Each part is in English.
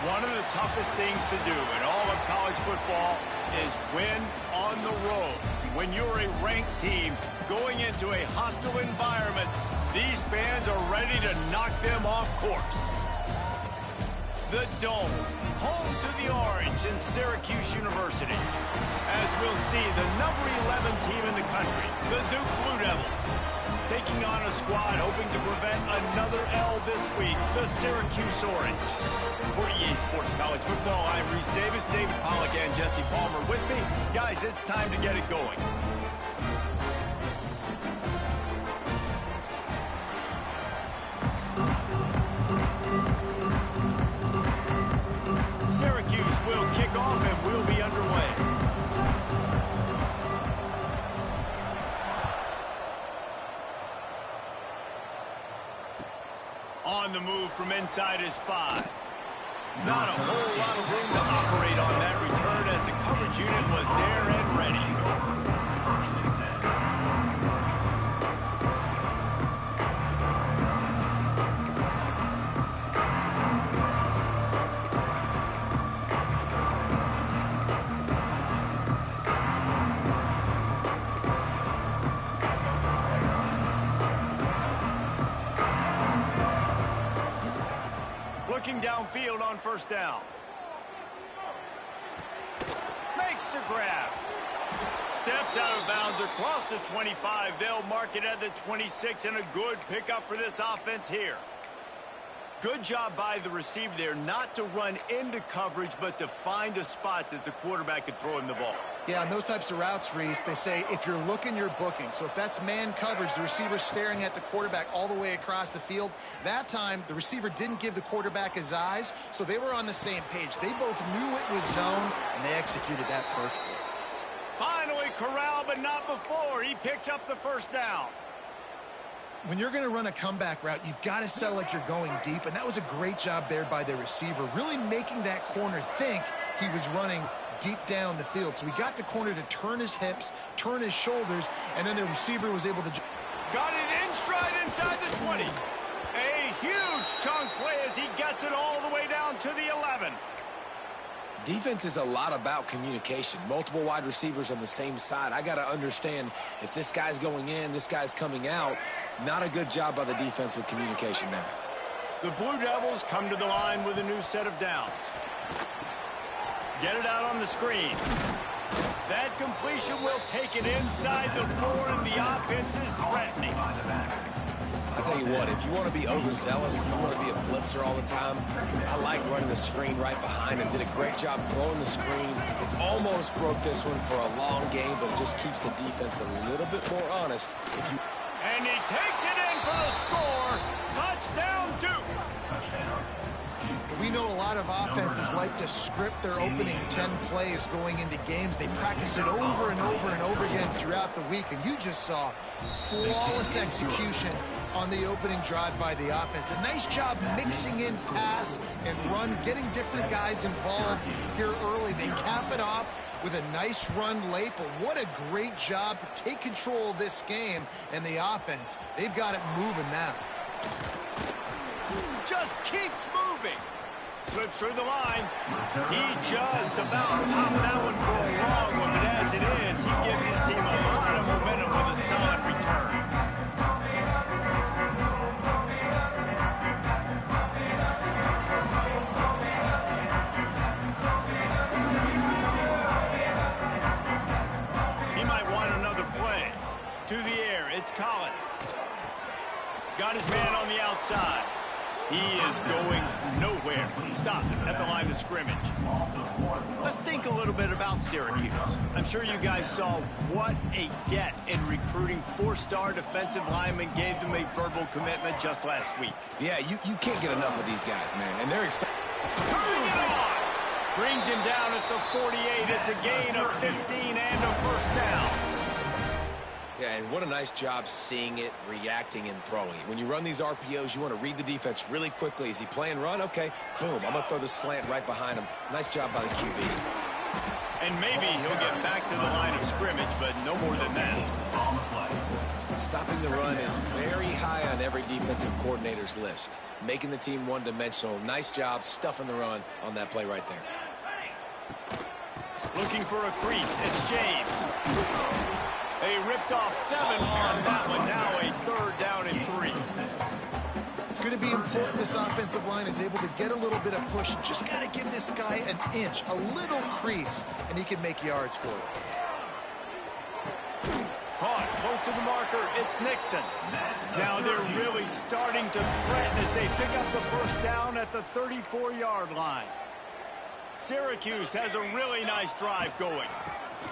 One of the toughest things to do in all of college football is win on the road. When you're a ranked team going into a hostile environment, these fans are ready to knock them off course. The Dome, home to the Orange and Syracuse University. As we'll see, the number 11 team in the country, the Duke Blue Devils, taking on a squad hoping to prevent another L this week, the Syracuse Orange. For EA Sports College Football, I'm Reese Davis, David Pollack, and Jesse Palmer with me. Guys, it's time to get it going. Syracuse will kick off and we'll be underway. On the move from inside his 5. Not a whole lot of room to operate on that return as the coverage unit was there and ready. Looking downfield on first down. Makes the grab. Steps out of bounds across the 25. They'll mark it at the 26, and a good pickup for this offense here. Good job by the receiver there not to run into coverage, but to find a spot that the quarterback could throw him the ball. Yeah, on those types of routes, Reese, they say if you're looking, you're booking. So if that's man coverage, the receiver's staring at the quarterback all the way across the field. That time, the receiver didn't give the quarterback his eyes, so they were on the same page. They both knew it was zone, and they executed that perfectly. Finally corralled, but not before. He picked up the first down. When you're going to run a comeback route, you've got to sell like you're going deep, and that was a great job there by the receiver, really making that corner think he was running deep down the field. So we got the corner to turn his hips, turn his shoulders, and then the receiver was able to... Got it in stride inside the 20. A huge chunk play as he gets it all the way down to the 11. Defense is a lot about communication. Multiple wide receivers on the same side. I got to understand if this guy's going in, this guy's coming out. Not a good job by the defense with communication there. The Blue Devils come to the line with a new set of downs. Get it out on the screen. That completion will take it inside the 4, and the offense is threatening. I'll tell you what, if you want to be overzealous, you want to be a blitzer all the time, I like running the screen right behind him. Did a great job throwing the screen. Almost broke this one for a long game, but it just keeps the defense a little bit more honest. And he takes it in for the score. Touchdown, Duke. We know a lot of offenses like to script their opening 10 plays going into games. They practice it over and over and over again throughout the week, and you just saw flawless execution on the opening drive by the offense. A nice job mixing in pass and run, getting different guys involved here early. They cap it off with a nice run late, but what a great job to take control of this game and the offense. They've got it moving now. Just keeps moving. Slips through the line. He just about popped that one for a long one, but as it is, he gives his team a lot of momentum with a solid return. He might want another play. To the air, it's Collins. Got his man on the outside. He is going nowhere. Stopped at the line of scrimmage. Let's think a little bit about Syracuse. I'm sure you guys saw what a get in recruiting 4-star defensive linemen gave them a verbal commitment just last week. Yeah, you can't get enough of these guys, man, and they're excited. Turning it on! Brings him down at the 48. It's a gain of 15 and a first down. Yeah, and what a nice job seeing it, reacting, and throwing it. When you run these RPOs, you want to read the defense really quickly. Is he playing run? Okay, boom, I'm going to throw the slant right behind him. Nice job by the QB. And maybe he'll get back to the line of scrimmage, but no more than that. Stopping the run is very high on every defensive coordinator's list. Making the team one-dimensional. Nice job stuffing the run on that play right there. Looking for a crease. It's James. They ripped off 7 on that one. Now a 3rd down and 3. It's going to be important this offensive line is able to get a little bit of push. Just got to give this guy an inch, a little crease, and he can make yards for it. Caught close to the marker. It's Nixon. Now they're really starting to threaten as they pick up the 1st down at the 34-yard line. Syracuse has a really nice drive going.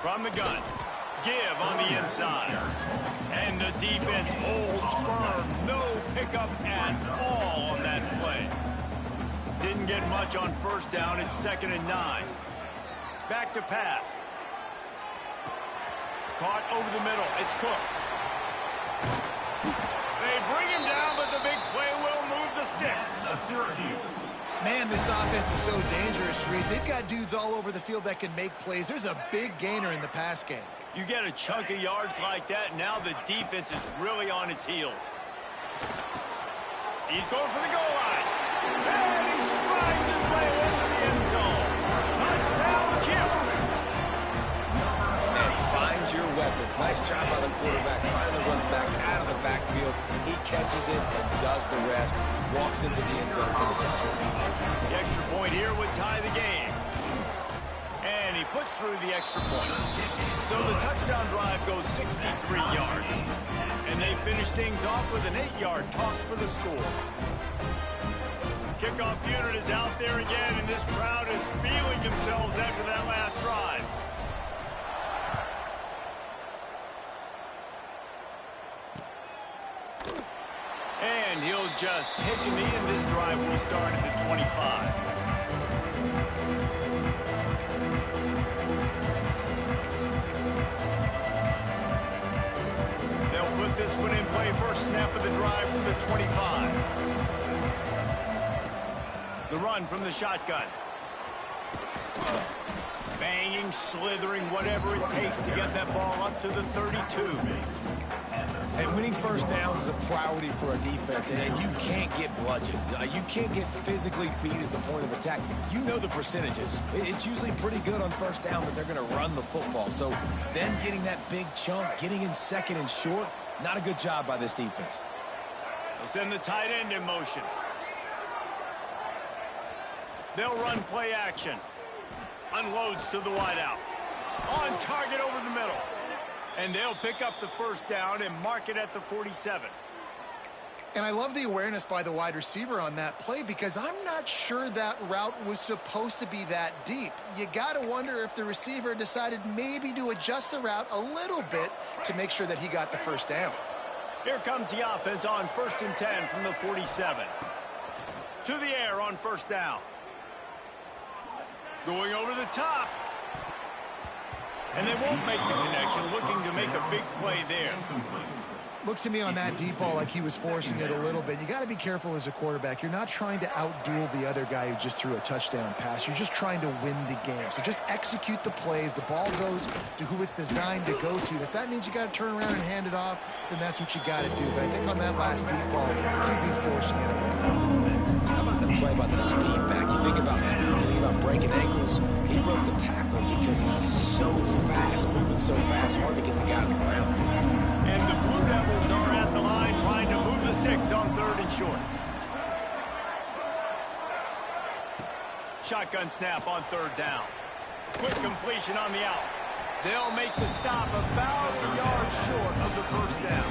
From the gun. Give on the inside. And the defense holds firm. No pickup at all on that play. Didn't get much on 1st down. It's 2nd and 9. Back to pass. Caught over the middle. It's Cook. They bring him down, but the big play will move the sticks. Man, this offense is so dangerous, Reese. They've got dudes all over the field that can make plays. There's a big gainer in the pass game. You get a chunk of yards like that, now the defense is really on its heels. He's going for the goal line. And he strides his way into the end zone. Touchdown, Cuse. And find your weapons. Nice job by the quarterback. Finally running back out of the backfield. He catches it and does the rest. Walks into the end zone for the touchdown. The extra point here would tie the game. And he puts through the extra point. So the touchdown drive goes 63 yards. And they finish things off with an 8-yard toss for the score. Kickoff unit is out there again, and this crowd is feeling themselves after that last drive. And he'll just take a knee, and this drive will start at the 25. Put this one in play. First snap of the drive from the 25. The run from the shotgun. Banging, slithering, whatever it takes to get that ball up to the 32. And winning 1st downs is a priority for a defense, and you can't get bludgeoned. You can't get physically beat at the point of attack. You know the percentages. It's usually pretty good on 1st down that they're going to run the football. So then getting that big chunk, getting in 2nd and short, not a good job by this defense. They'll send the tight end in motion. They'll run play action. Unloads to the wideout. On target over the middle. And they'll pick up the 1st down and mark it at the 47. And I love the awareness by the wide receiver on that play because I'm not sure that route was supposed to be that deep. You got to wonder if the receiver decided maybe to adjust the route a little bit to make sure that he got the 1st down. Here comes the offense on 1st and 10 from the 47. To the air on 1st down. Going over the top. And they won't make the connection, looking to make a big play there. Looked to me on that deep ball like he was forcing it a little bit. You got to be careful as a quarterback. You're not trying to outduel the other guy who just threw a touchdown pass. You're just trying to win the game. So just execute the plays. The ball goes to who it's designed to go to. If that means you got to turn around and hand it off, then that's what you got to do. But I think on that last deep ball, he'd be forcing it away. How about the play by the speed back? You think about speed, you think about breaking ankles. He broke the tackle because he's so fast, moving so fast, hard to get the guy on the ground. And the Blue Devils are at the line trying to move the sticks on 3rd and short. Shotgun snap on 3rd down. Quick completion on the out. They'll make the stop about a yard short of the 1st down.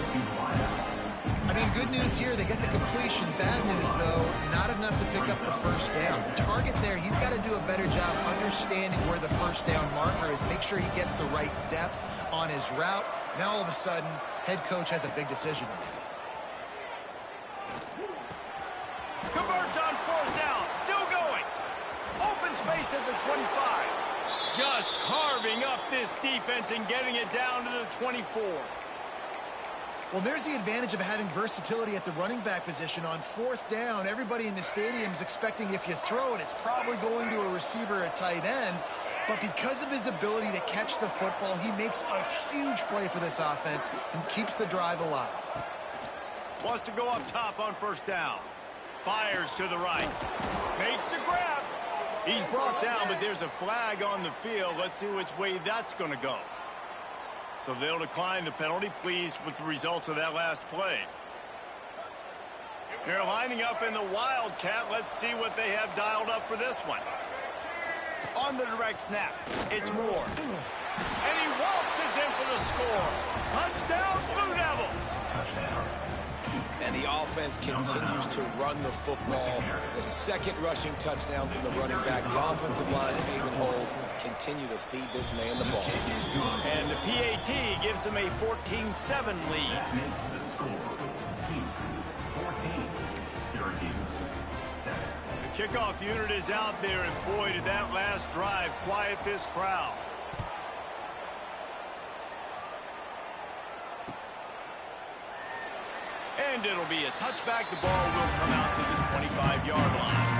I mean, good news here, they get the completion. Bad news, though, not enough to pick up the 1st down. The target there, he's got to do a better job understanding where the 1st down marker is, make sure he gets the right depth on his route. Now, all of a sudden, head coach has a big decision to make. Converts on 4th down, still going. Open space at the 25. Just carving up this defense and getting it down to the 24. Well, there's the advantage of having versatility at the running back position. On fourth down, everybody in the stadium is expecting if you throw it, it's probably going to a receiver at tight end. But because of his ability to catch the football, he makes a huge play for this offense and keeps the drive alive. Wants to go up top on first down. Fires to the right. Makes the grab. He's brought down, but there's a flag on the field. Let's see which way that's going to go. So they'll decline the penalty. Pleased with the results of that last play. They're lining up in the Wildcat. Let's see what they have dialed up for this one. On the direct snap, it's Moore. And he waltzes in for the score. Touchdown, Blue Devils. And the offense continues to run the football. The second rushing touchdown from the running back. The offensive line, Haven Holes, continue to feed this man the ball. And the PAT gives him a 14-7 lead. The kickoff unit is out there, and boy, did that last drive quiet this crowd. And it'll be a touchback. The ball will come out to the 25-yard line.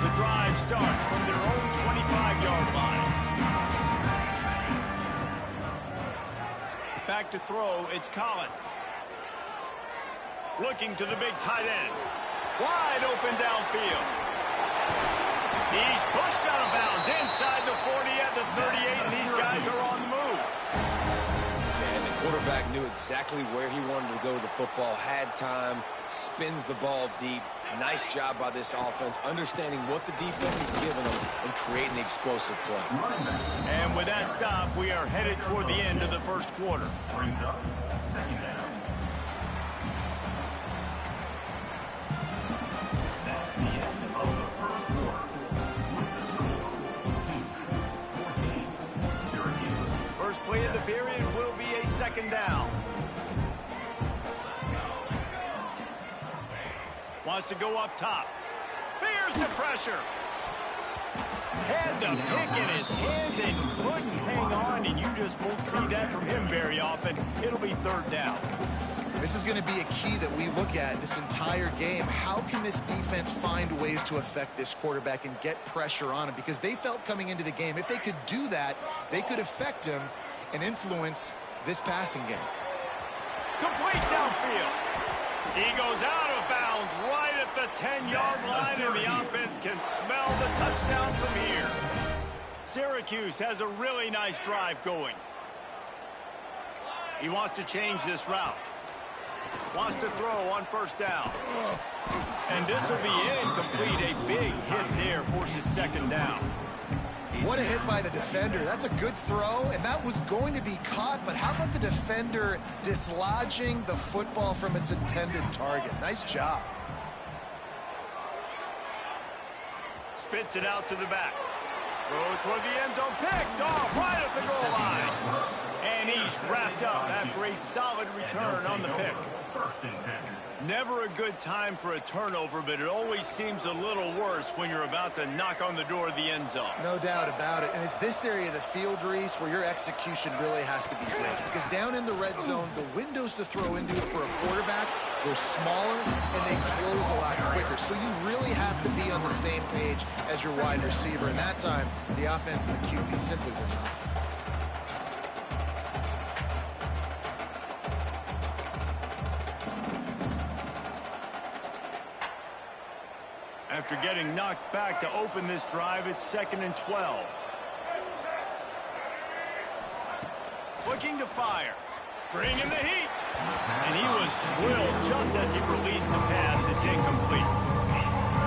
The drive starts from their own 25-yard line. Back to throw, it's Collins. Looking to the big tight end. Wide open downfield. He's pushed out of bounds inside the 40 at the 38, and these guys are on the move. Quarterback knew exactly where he wanted to go with the football, had time, spins the ball deep. Nice job by this offense, understanding what the defense is giving them and creating the explosive play. And with that stop, we are headed toward the end of the first quarter. Brings up second down. That's the end of the first quarter. With the score, 14 Syracuse. First play of the period will be a second down. Wants to go up top. Fears the pressure. Had the pick in his hands and couldn't hang on, and you just won't see that from him very often. It'll be third down. This is going to be a key that we look at this entire game. How can this defense find ways to affect this quarterback and get pressure on him? Because they felt coming into the game, if they could do that, they could affect him and influence this passing game. Complete downfield. He goes out of bounds right at the 10-yard line, and the offense can smell the touchdown from here. Syracuse has a really nice drive going. He wants to change this route. Wants to throw on first down. And this will be incomplete. A big hit there forces second down. What a hit by the defender. That's a good throw, and that was going to be caught, but how about the defender dislodging the football from its intended target? Nice job. Spits it out to the back. Throw toward the end zone. Picked off right at the goal line. And he's wrapped up after a solid return on the pick. First and 10. Never a good time for a turnover, but it always seems a little worse when you're about to knock on the door of the end zone. No doubt about it. And it's this area of the field, Reese, where your execution really has to be great. Because down in the red zone, the windows to throw into for a quarterback were smaller, and they close a lot quicker. So you really have to be on the same page as your wide receiver. And that time, the offense and the QB simply were not. After getting knocked back to open this drive, it's 2nd and 12. Looking to fire. Bringing the heat. And he was drilled just as he released the pass. It's incomplete.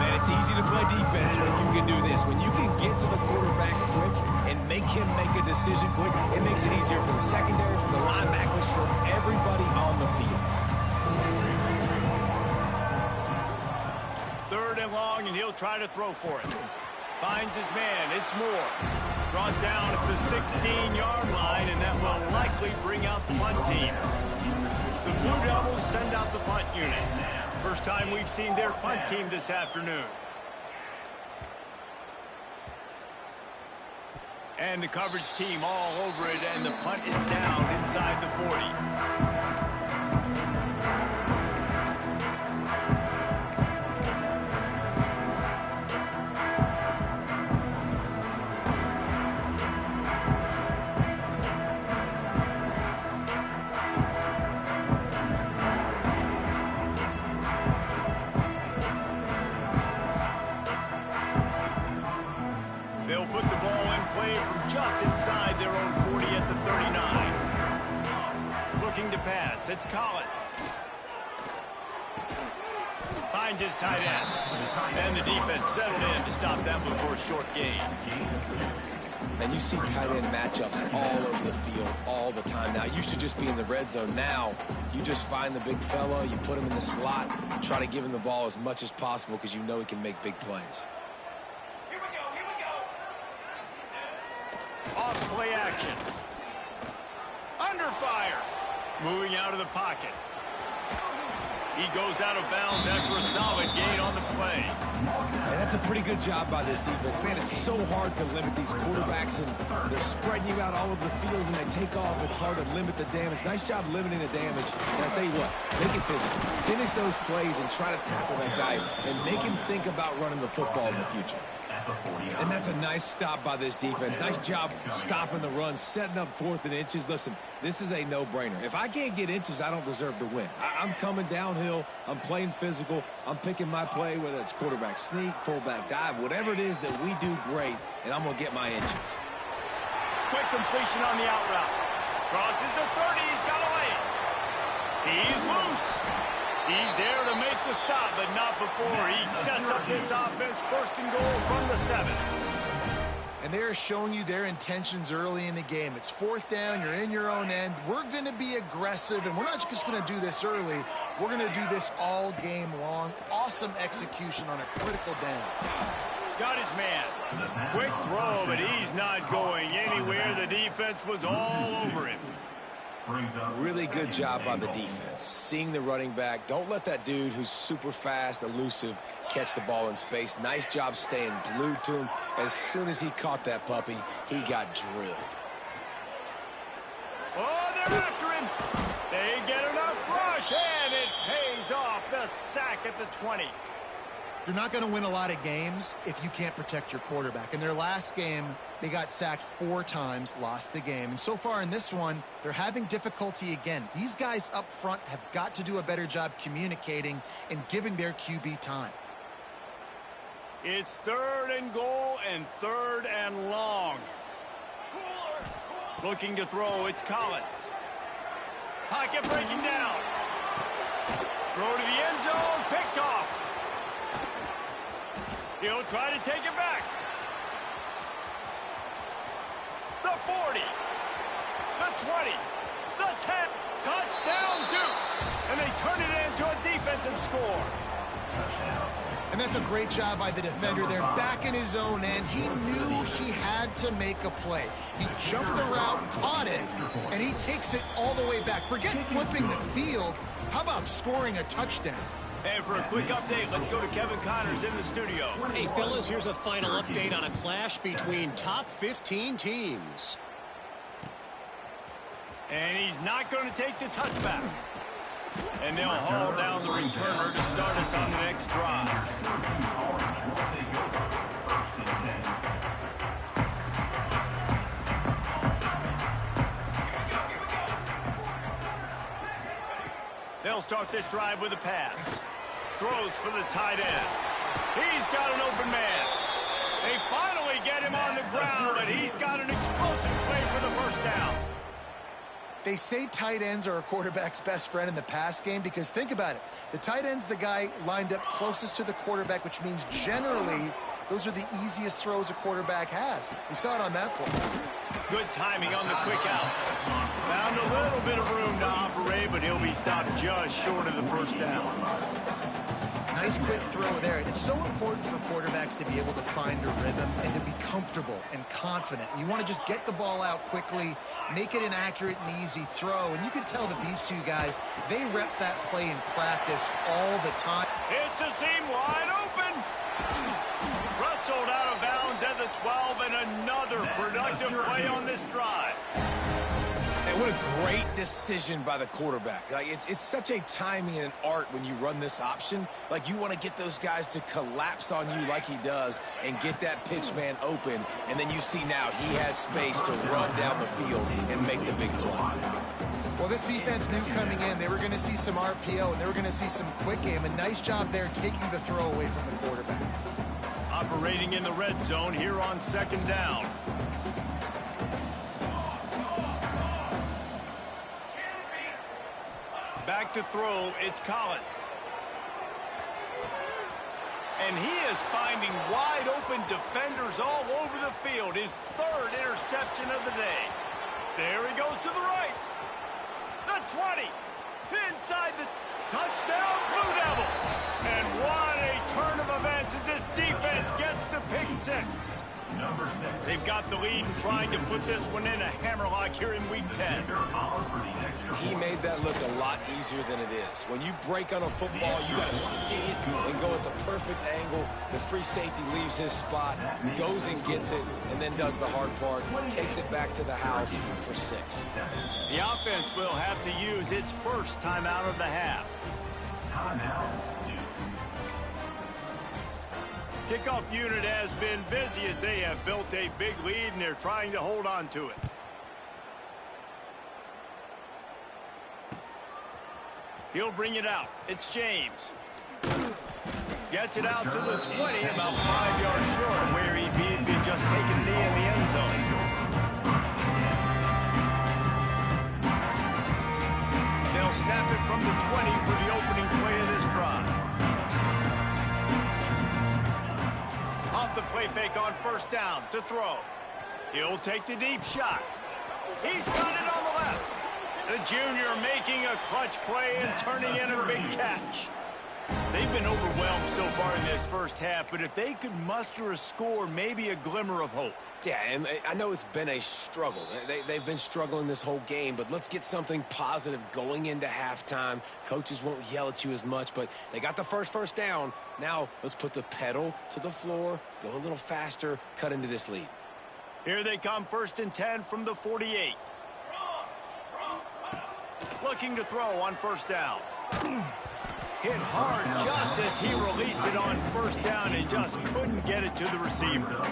Man, it's easy to play defense when you can do this. When you can get to the quarterback quick and make him make a decision quick, it makes it easier for the secondary, for the linebackers, for everybody on the field. Third and long, and he'll try to throw for it. Finds his man. It's Moore. Brought down at the 16-yard line, and that will likely bring out the punt team. The Blue Devils send out the punt unit. First time we've seen their punt team this afternoon. And the coverage team all over it, and the punt is down inside the 40. They'll put the ball in play from just inside their own 40 at the 39. Looking to pass, it's Collins. Finds his tight end. And the defense settled in to stop that one for a short gain. And you see tight end matchups all over the field all the time. Now, it used to just be in the red zone. Now, you just find the big fella, you put him in the slot, try to give him the ball as much as possible because you know he can make big plays. Off play action. Under fire. Moving out of the pocket. He goes out of bounds after a solid gain on the play. And that's a pretty good job by this defense. Man, it's so hard to limit these quarterbacks, and they're spreading you out all over the field. When they take off, it's hard to limit the damage. Nice job limiting the damage. And I'll tell you what, make it physical. Finish those plays and try to tackle that guy and make him think about running the football in the future. And that's a nice stop by this defense. Nice job stopping the run, setting up 4th and inches. Listen, this is a no-brainer. If I can't get inches, I don't deserve to win. I'm coming downhill. I'm playing physical. I'm picking my play, whether it's quarterback sneak, fullback dive, whatever it is that we do great, and I'm going to get my inches. Quick completion on the out route. Crosses the 30. He's got a lane. He's loose. He's there to make the stop, but not before he sets up this offense. 1st and goal from the 7. And they're showing you their intentions early in the game. It's 4th down. You're in your own end. We're going to be aggressive, and we're not just going to do this early. We're going to do this all game long. Awesome execution on a critical down. Got his man. Quick throw, but he's not going anywhere. The defense was all over him. Really good job by the defense. Seeing the running back. Don't let that dude who's super fast, elusive, catch the ball in space. Nice job staying glued to him. As soon as he caught that puppy, he got drilled. Oh, they're after him. They get enough rush, and it pays off. The sack at the 20. You're not going to win a lot of games if you can't protect your quarterback. In their last game, they got sacked 4 times, lost the game. And so far in this one, they're having difficulty again. These guys up front have got to do a better job communicating and giving their QB time. It's 3rd and goal and 3rd and long. Looking to throw, it's Collins. Pocket breaking down. Throw to the end zone, picked off. He'll try to take it back. The 40. The 20. The 10. Touchdown, Duke. And they turn it into a defensive score. And that's a great job by the defender there, back in his own end. He knew he had to make a play. He jumped the route, caught it, and he takes it all the way back. Forget flipping the field. How about scoring a touchdown? And for a quick update, let's go to Kevin Connors in the studio. Hey, fellas, here's a final update on a clash between top 15 teams. And he's not going to take the touchback. And they'll haul down the returner to start us on the next drive. They'll start this drive with a pass. Throws for the tight end. He's got an open man. They finally get him on the ground, but he's got an explosive play for the 1st down. They say tight ends are a quarterback's best friend in the pass game because think about it. The tight end's the guy lined up closest to the quarterback, which means generally those are the easiest throws a quarterback has. You saw it on that play. Good timing on the quick out. Found a little bit of room to operate, but he'll be stopped just short of the 1st down. Nice quick throw there. It's so important for quarterbacks to be able to find a rhythm and to be comfortable and confident. You want to just get the ball out quickly, make it an accurate and easy throw. And you can tell that these two guys, they rep that play in practice all the time. It's a seam wide open. Rustled out of bounds at the 12 and another productive play on this drive. And what a great decision by the quarterback. Like, it's such a timing and an art when you run this option. Like, you want to get those guys to collapse on you like he does and get that pitch man open. And then you see now he has space to run down the field and make the big play. Well, this defense knew coming in they were going to see some RPO and they were going to see some quick game. A nice job there taking the throw away from the quarterback. Operating in the red zone here on second down. Back to throw, it's Collins. And he is finding wide open defenders all over the field. His third interception of the day. There he goes to the right. The 20. Inside the touchdown, Blue Devils. And what a turn of events as this defense gets the pick six. They've got the lead and trying to put this one in a hammerlock here in week 10. He made that look a lot easier than it is. When you break on a football, you got to see it and go at the perfect angle. The free safety leaves his spot, goes and gets it, and then does the hard part, takes it back to the house for 6. The offense will have to use its first timeout of the half. Kickoff unit has been busy as they have built a big lead and they're trying to hold on to it. He'll bring it out. It's James. Gets it out to the 20, about 5 yards short of where he'd be if he'd just taken a knee in the end zone. They'll snap it from the 20 for the opening play of this drive. Off the play fake on first down to throw. He'll take the deep shot. He's got it on the left. The junior making a clutch play and turning in a big catch. They've been overwhelmed so far in this first half, but if they could muster a score, maybe a glimmer of hope. Yeah, and I know it's been a struggle. They've been struggling this whole game, but let's get something positive going into halftime. Coaches won't yell at you as much, but they got the first down. Now let's put the pedal to the floor, go a little faster, cut into this lead. Here they come, 1st and 10 from the 48. Looking to throw on first down. Hit hard just as he released it on first down and just couldn't get it to the receiver.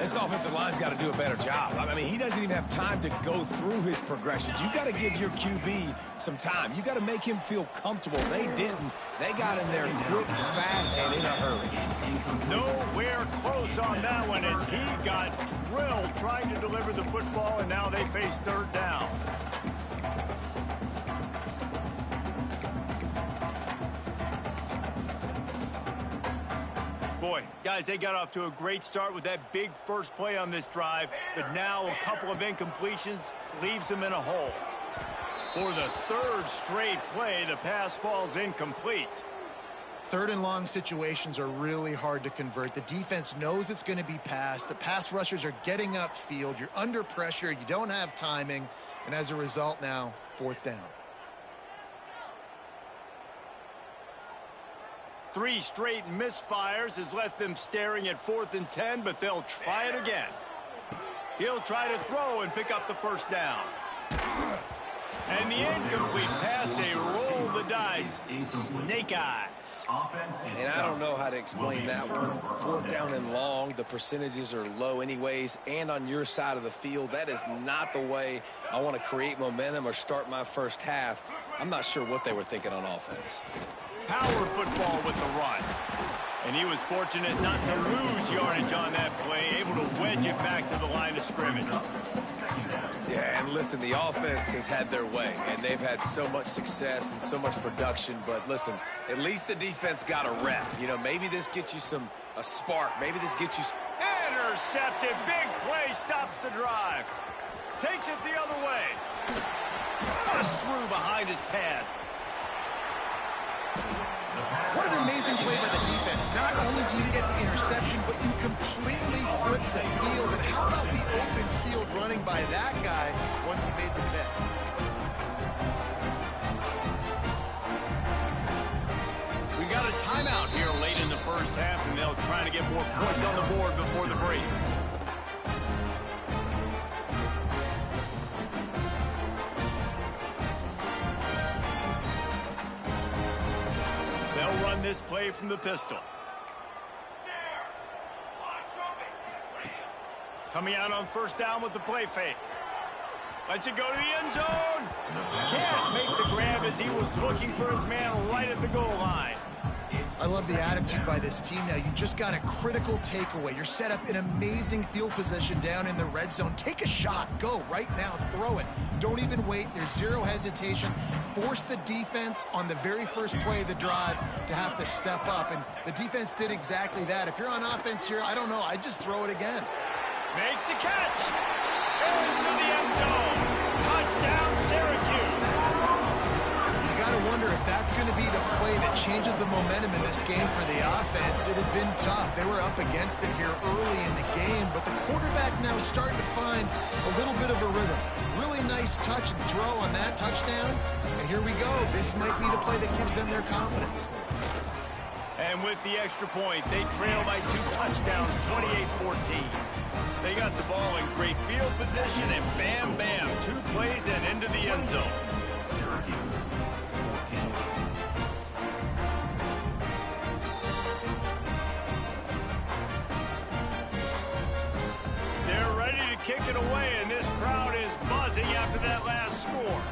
This offensive line's got to do a better job. I mean, he doesn't even have time to go through his progressions. You got to give your QB some time. You got to make him feel comfortable. They didn't. They got in there quick, fast, and in a hurry. Nowhere close on that one as he got drilled trying to deliver the football, and now they face third down. Boy, guys, they got off to a great start with that big first play on this drive, but now a couple of incompletions leaves them in a hole. For the third straight play, the pass falls incomplete. 3rd and long situations are really hard to convert. The defense knows it's going to be passed. The pass rushers are getting upfield. You're under pressure. You don't have timing. And as a result now, 4th down. 3 straight misfires has left them staring at 4th and 10, but they'll try it again. He'll try to throw and pick up the first down. And the incomplete pass, they roll the dice. Snake eyes. And I don't know how to explain that one. 4th down and long, the percentages are low anyways, and on your side of the field, that is not the way I want to create momentum or start my first half. I'm not sure what they were thinking on offense. Power football with the run. And he was fortunate not to lose yardage on that play, able to wedge it back to the line of scrimmage. Yeah, and listen, the offense has had their way, and they've had so much success and so much production. But listen, at least the defense got a rep. You know, maybe this gets you a spark. Maybe this gets you... Intercepted. Big play stops the drive. Takes it the other way. Bust through behind his pad. What an amazing play by the defense. Not only do you get the interception, but you completely flip the field. And how about the open field running by that guy once he made the bet? We got a timeout here late in the first half, and they'll try to get get more points on the board before the break. They'll run this play from the pistol. Coming out on first down with the play fake. Lets it go to the end zone. Can't make the grab as he was looking for his man right at the goal line. I love the attitude by this team now. You just got a critical takeaway. You're set up in amazing field position down in the red zone. Take a shot. Go right now. Throw it. Don't even wait. There's zero hesitation. Force the defense on the very first play of the drive to have to step up. And the defense did exactly that. If you're on offense here, I don't know. I'd just throw it again. Makes the catch. Into the end zone. Touchdown, Syracuse. You got to wonder if that's going to be the play that changes the momentum in this game for the offense. It had been tough. They were up against it here early in the game, but the quarterback now is starting to find a little bit of a rhythm. Really nice touch and throw on that touchdown. And here we go. This might be the play that gives them their confidence. And with the extra point, they trail by 2 touchdowns, 28-14. They got the ball in great field position, and bam, bam, 2 plays and into the end zone. Syracuse 14. They're ready to kick it away, and this crowd is buzzing after that last score.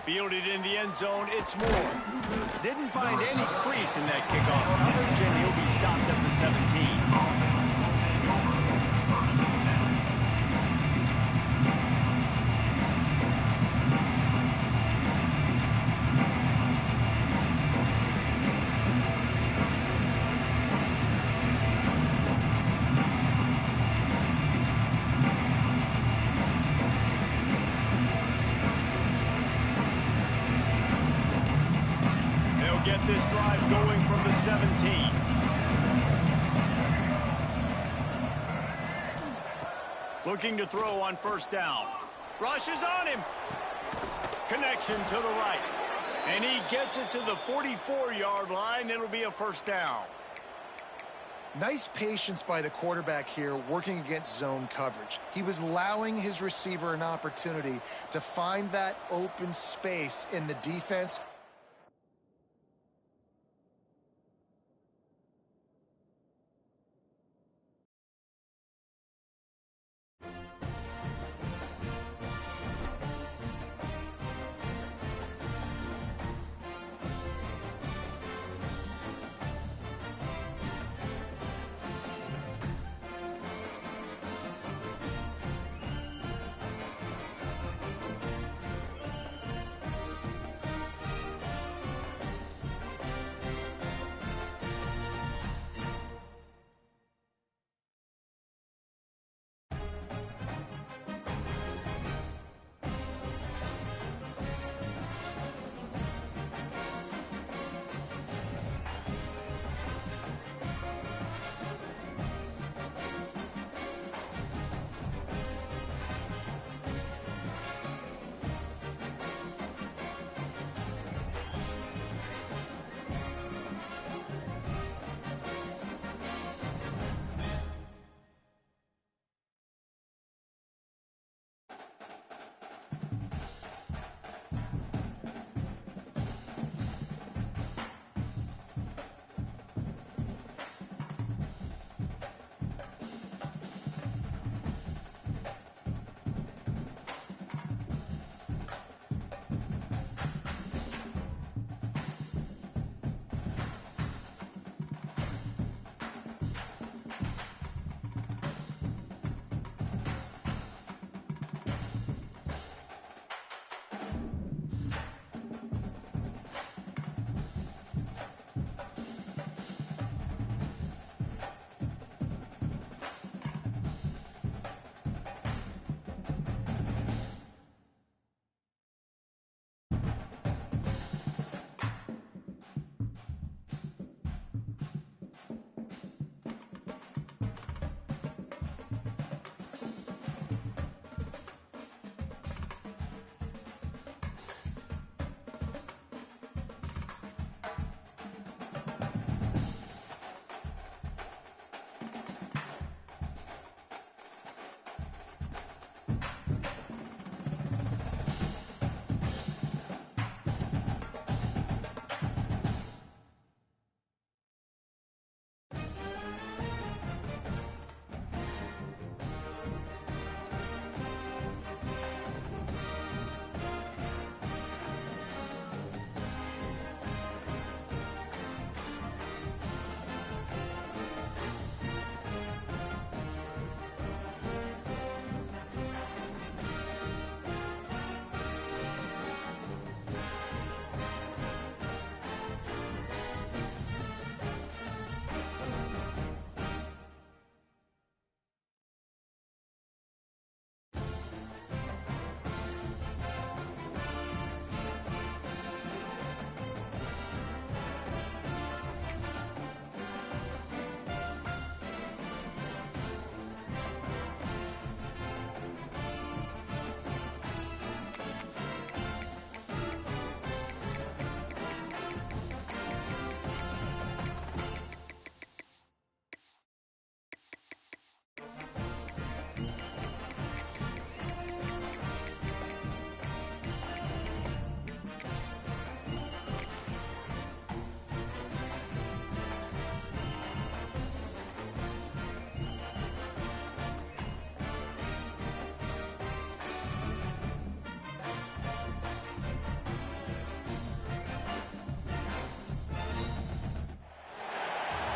Fielded in the end zone, it's Moore. Didn't find any crease in that kickoff coverage, and he'll be stopped at the 17. Get this drive going from the 17. Looking to throw on first down. Rushes on him. Connection to the right. And he gets it to the 44-yard line. It'll be a first down. Nice patience by the quarterback here working against zone coverage. He was allowing his receiver an opportunity to find that open space in the defense.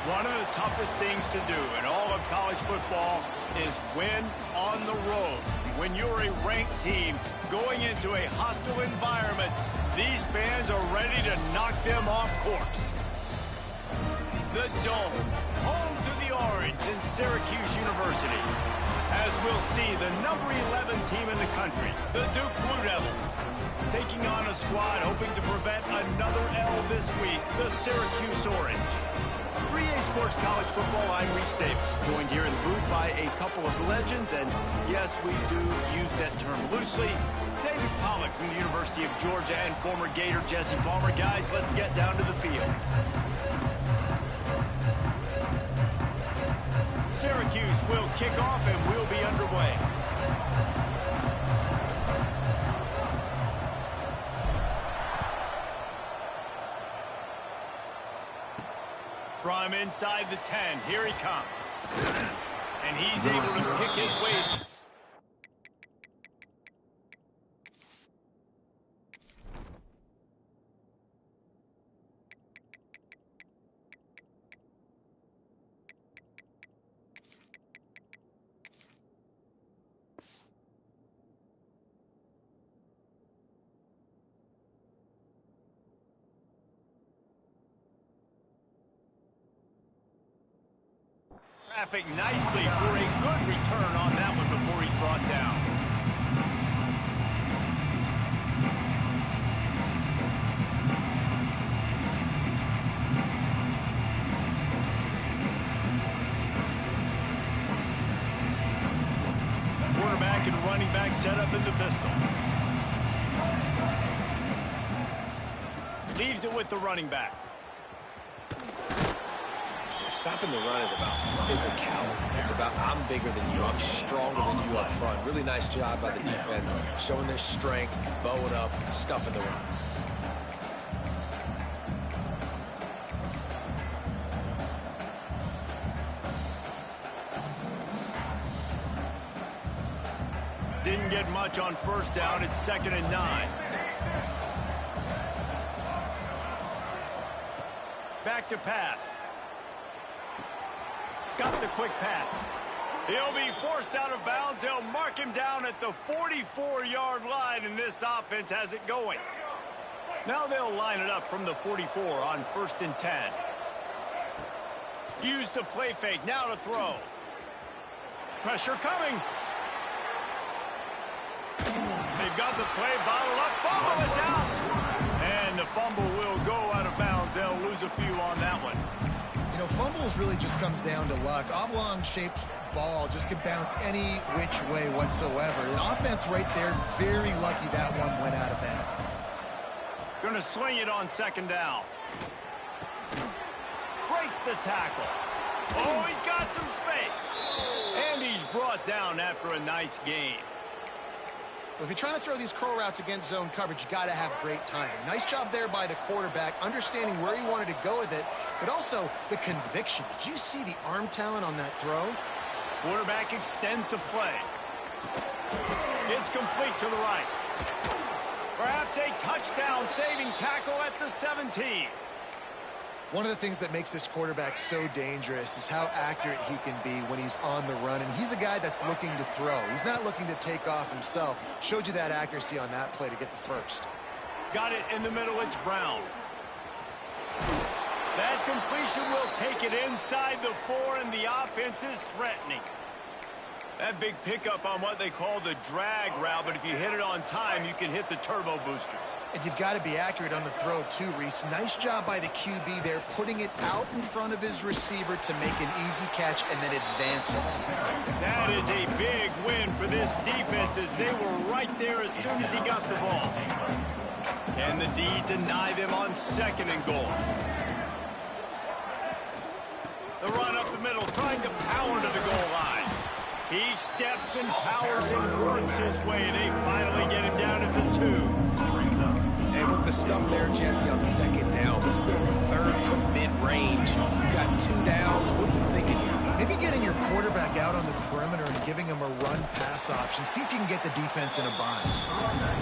One of the toughest things to do in all of college football is win on the road. When you're a ranked team going into a hostile environment, these fans are ready to knock them off course. The Dome, home to the Orange in Syracuse University. As we'll see, the number 11 team in the country, the Duke Blue Devils, taking on a squad hoping to prevent another L this week, the Syracuse Orange. 3A Sports College Football, I'm Reese Davis, joined here in the booth by a couple of legends, and yes, we do use that term loosely. David Pollock from the University of Georgia and former Gator Jesse Palmer. Guys, let's get down to the field. Syracuse will kick off and we'll be underway. From inside the 10, here he comes. And he's able to pick his way. Traffic nicely for a good return on that one before he's brought down. Quarterback and running back set up in the pistol. Leaves it with the running back. Stopping the run is about physicality. It's about I'm bigger than you, I'm stronger than you up front. Really nice job by the defense, showing their strength, bowing up, stuffing the run. Didn't get much on first down. It's 2nd and 9. Back to pass. Got the quick pass. He'll be forced out of bounds. They'll mark him down at the 44-yard line, and this offense has it going. Now they'll line it up from the 44 on 1st and 10. Use the play fake. Now to throw. Pressure coming. They've got the play bottled up. Fumble, it's out. And the fumble will go out of bounds. They'll lose a few on that one. You know, fumbles really just comes down to luck. Oblong-shaped ball just can bounce any which way whatsoever. An offense right there, very lucky that one went out of bounds. Going to swing it on 2nd down. Breaks the tackle. Oh, he's got some space. And he's brought down after a nice gain. Well, if you're trying to throw these curl routes against zone coverage, you got to have great timing. Nice job there by the quarterback, understanding where he wanted to go with it, but also the conviction. Did you see the arm talent on that throw? Quarterback extends the play. It's complete to the right. Perhaps a touchdown-saving tackle at the 17. One of the things that makes this quarterback so dangerous is how accurate he can be when he's on the run. And he's a guy that's looking to throw. He's not looking to take off himself. Showed you that accuracy on that play to get the first. Got it in the middle. It's Brown. That completion will take it inside the 4, and the offense is threatening. That big pickup on what they call the drag route, but if you hit it on time, you can hit the turbo boosters. And you've got to be accurate on the throw too, Reese. Nice job by the QB there, putting it out in front of his receiver to make an easy catch and then advance it. That is a big win for this defense as they were right there as soon as he got the ball. Can the D deny them on 2nd and goal? The run up the middle, trying to power to the goal line. He steps and powers and works his way. They finally get him down at the 2. And with the stuff there, Jesse, on 2nd down, this little 3rd to mid-range, you got 2 downs. What are you thinking here? Maybe getting your quarterback out on the perimeter and giving him a run-pass option. See if you can get the defense in a bind.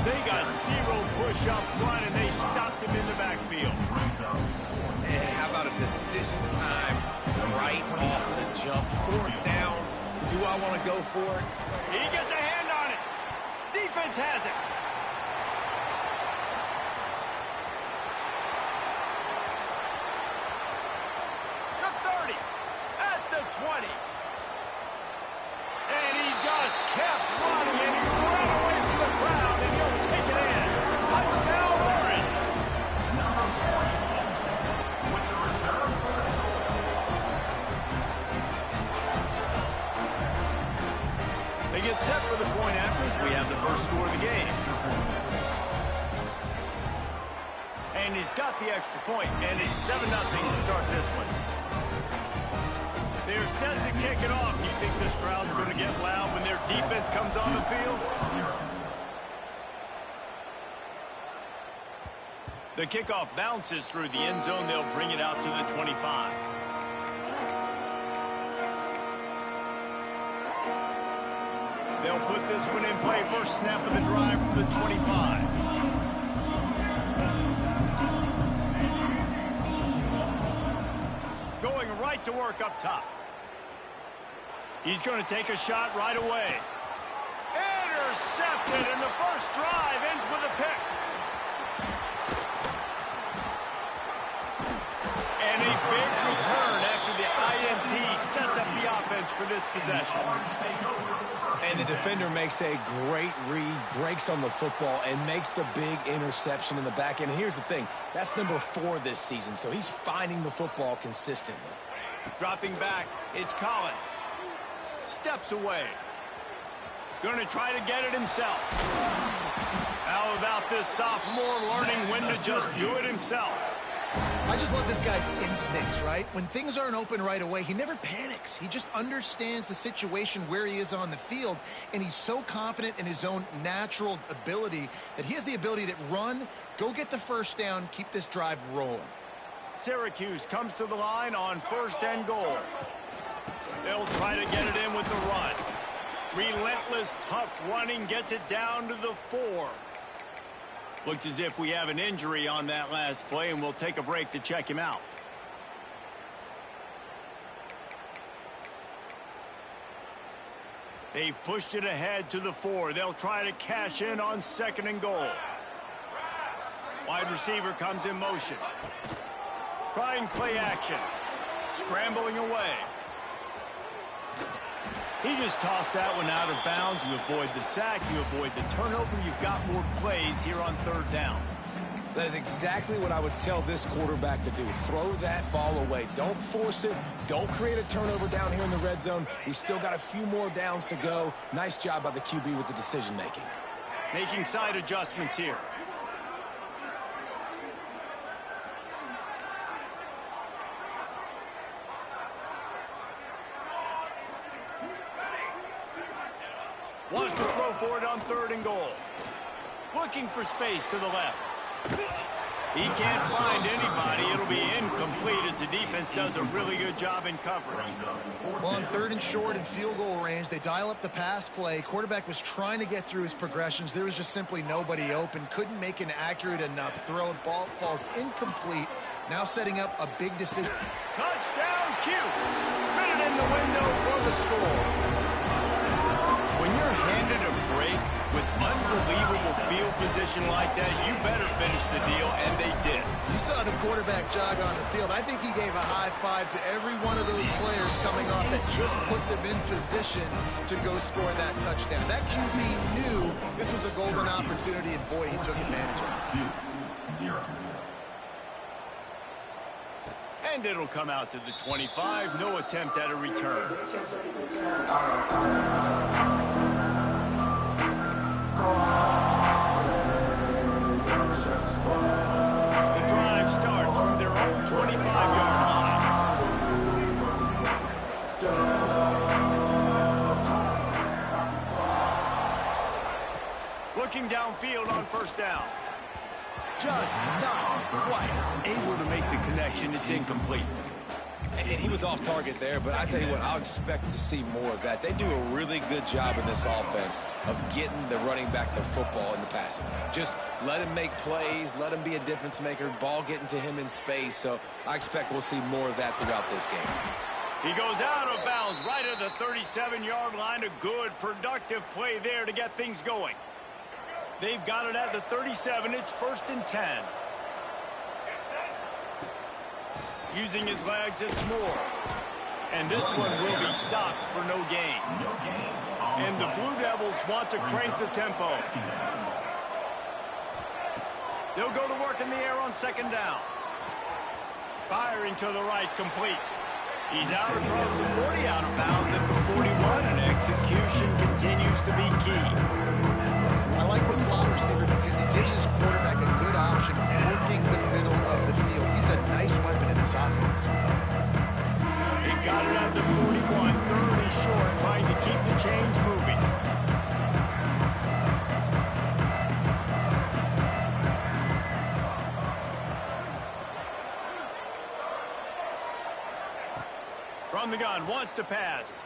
They got 0 push up front, and they stopped him in the backfield. And how about a decision time right off the jump. Fourth down. Do I want to go for it? He gets a hand on it. Defense has it. The 30. At the 20. And he just kept running, and he ran away from the crowd, and he'll take it in. Touchdown, Orange. Number 46 with the return for the score. They get set for the point after as we have the first score of the game. And he's got the extra point, and it's 7-0 to start this one. They're set to kick it off. You think this crowd's going to get loud when their defense comes on the field? The kickoff bounces through the end zone. They'll bring it out to the 25. They'll put this one in play. First snap of the drive from the 25. Going right to work up top. He's going to take a shot right away. Intercepted, and the first drive ends with a pick. And a big return after the INT sets up the offense for this possession. And the defender makes a great read, breaks on the football, and makes the big interception in the back end. And here's the thing, that's number 4 this season, so he's finding the football consistently. Dropping back, it's Collins. Steps away. Going to try to get it himself. How about this sophomore learning when to just do it himself? I just love this guy's instincts, right? When things aren't open right away, he never panics. He just understands the situation where he is on the field, and he's so confident in his own natural ability that he has the ability to run, go get the first down, keep this drive rolling. Syracuse comes to the line on 1st and goal. They'll try to get it in with the run. Relentless, tough running gets it down to the 4. Looks as if we have an injury on that last play, and we'll take a break to check him out. They've pushed it ahead to the 4. They'll try to cash in on 2nd and goal. Wide receiver comes in motion. Trying play action. Scrambling away. He just tossed that one out of bounds. You avoid the sack, you avoid the turnover. You've got more plays here on 3rd down. That is exactly what I would tell this quarterback to do. Throw that ball away. Don't force it. Don't create a turnover down here in the red zone. We still got a few more downs to go. Nice job by the QB with the decision-making. Making side adjustments here. Wants to throw for it on 3rd and goal. Looking for space to the left. He can't find anybody. It'll be incomplete as the defense does a really good job in coverage. Well, on 3rd and short and field goal range, they dial up the pass play. Quarterback was trying to get through his progressions. There was just simply nobody open. Couldn't make an accurate enough throw. Ball falls incomplete. Now setting up a big decision. Touchdown, Cuse. Fitted in the window for the score. When you're handed a break with unbelievable field position like that, you better finish the deal, and they did. You saw the quarterback jog on the field. I think he gave a high five to every one of those players coming off that just put them in position to go score that touchdown. That QB knew this was a golden opportunity, and boy, he took advantage of it. 2-0. And it'll come out to the 25. No attempt at a return. The drive starts from their own 25-yard line. Looking downfield on 1st down. Just not quite able to make the connection. It's incomplete. And he was off target there, but I tell you what, I'll expect to see more of that. They do a really good job in this offense of getting the running back the football in the passing game. Just let him make plays, let him be a difference maker, ball getting to him in space. So I expect we'll see more of that throughout this game. He goes out of bounds right at the 37-yard line. A good, productive play there to get things going. They've got it at the 37. It's 1st and 10. Using his legs, it's Moore. And this one will be stopped for no gain. And the Blue Devils want to crank the tempo. They'll go to work in the air on 2nd down. Firing to the right, complete. He's out across the 40, out of bounds at the 41, and execution continues to be key. I like the slot receiver because he gives his quarterback a good option of working the middle of the field. He's a nice weapon in this offense. They've got it at the 41, 3rd and short, trying to keep the chains moving. From the gun, wants to pass.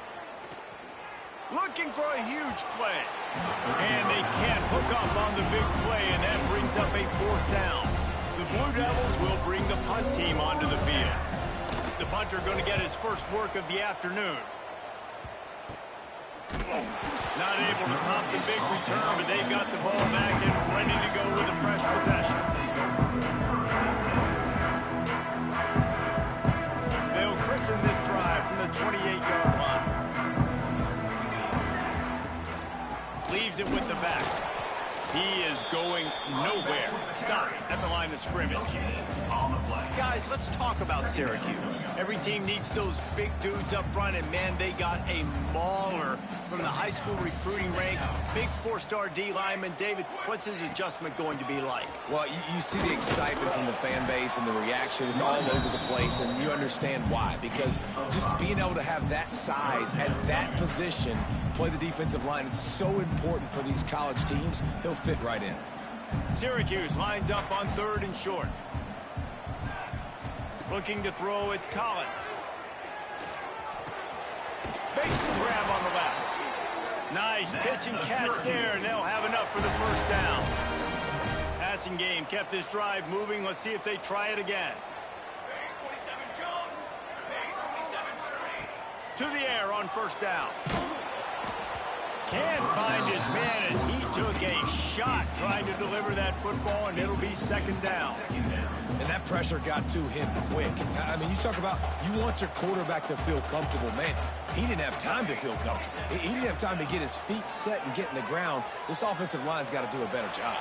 Looking for a huge play. And they can't hook up on the big play, and that brings up a 4th down. The Blue Devils will bring the punt team onto the field. The punter going to get his first work of the afternoon. Not able to pop the big return, but they've got the ball back and ready to go with a fresh possession. They'll christen this drive from the 28-yard line. Leaves it with the back. He is going nowhere. Stop at the line of scrimmage. Guys, let's talk about Syracuse. Every team needs those big dudes up front, and man, they got a mauler from the high school recruiting ranks. Big 4-star D lineman. David, what's his adjustment going to be like? Well, you see the excitement from the fan base and the reaction. It's all over the place, and you understand why. Because just being able to have that size at that position, play the defensive line, is so important for these college teams. He'll fit right in. Syracuse lines up on 3rd and short. Looking to throw, it's Collins. Makes the grab on the left. Nice pitch and catch there, and they'll have enough for the 1st down. Passing game kept this drive moving. Let's see if they try it again. To the air on 1st down. Can't find his man as he took a shot trying to deliver that football, and it'll be 2nd down. And that pressure got to him quick. I mean, you talk about you want your quarterback to feel comfortable. Man, he didn't have time to feel comfortable. He didn't have time to get his feet set and get in the ground. This offensive line's got to do a better job.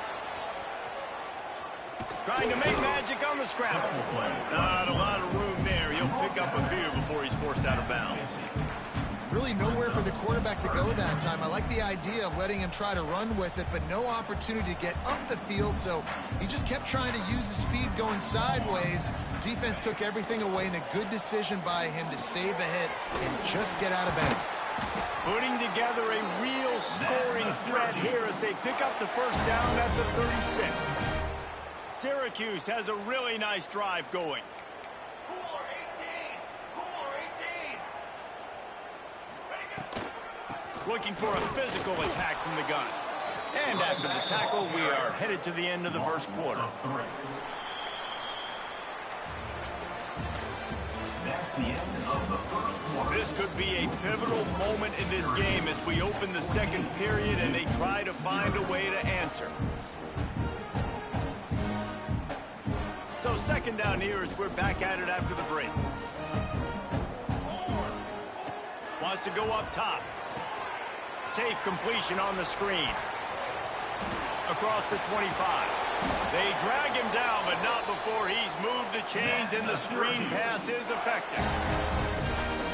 Trying to make magic on the scramble. Not a lot of room there. He'll pick up a few before he's forced out of bounds. Really nowhere for the quarterback to go that time. I like the idea of letting him try to run with it, but no opportunity to get up the field, so he just kept trying to use the speed going sideways. Defense took everything away, and a good decision by him to save a hit and just get out of bounds. Putting together a real scoring threat here as they pick up the 1st down at the 36. Syracuse has a really nice drive going. Looking for a physical attack from the gun. And after the tackle, we are headed to the end of the 1st quarter. This could be a pivotal moment in this game as we open the 2nd period and they try to find a way to answer. So 2nd down here as we're back at it after the break. Wants to go up top. Safe completion on the screen. Across the 25. They drag him down, but not before he's moved the chains, and the screen pass is effective.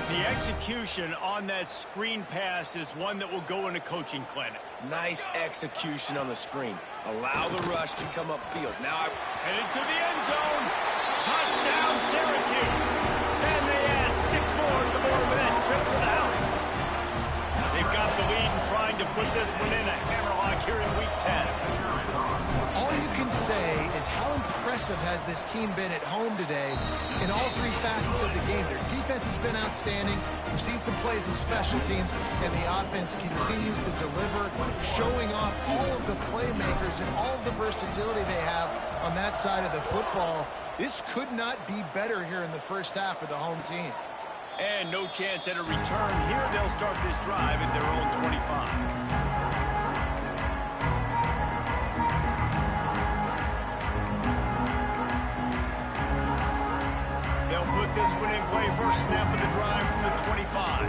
The execution on that screen pass is one that will go in a coaching clinic. Nice execution on the screen. Allow the rush to come upfield. Now headed to the end zone. Touchdown, Syracuse. And they add 6 more to the board with that trip to the house. They've got the lead and trying to put this one in a hammerlock here in Week 10. All you can say is how impressive impressive has this team been at home today in all three facets of the game? Their defense has been outstanding. We've seen some plays in special teams, and the offense continues to deliver, showing off all of the playmakers and all of the versatility they have on that side of the football. This could not be better here in the first half for the home team. And no chance at a return here. They'll start this drive at their own 25. Put this one in play. First snap of the drive from the 25.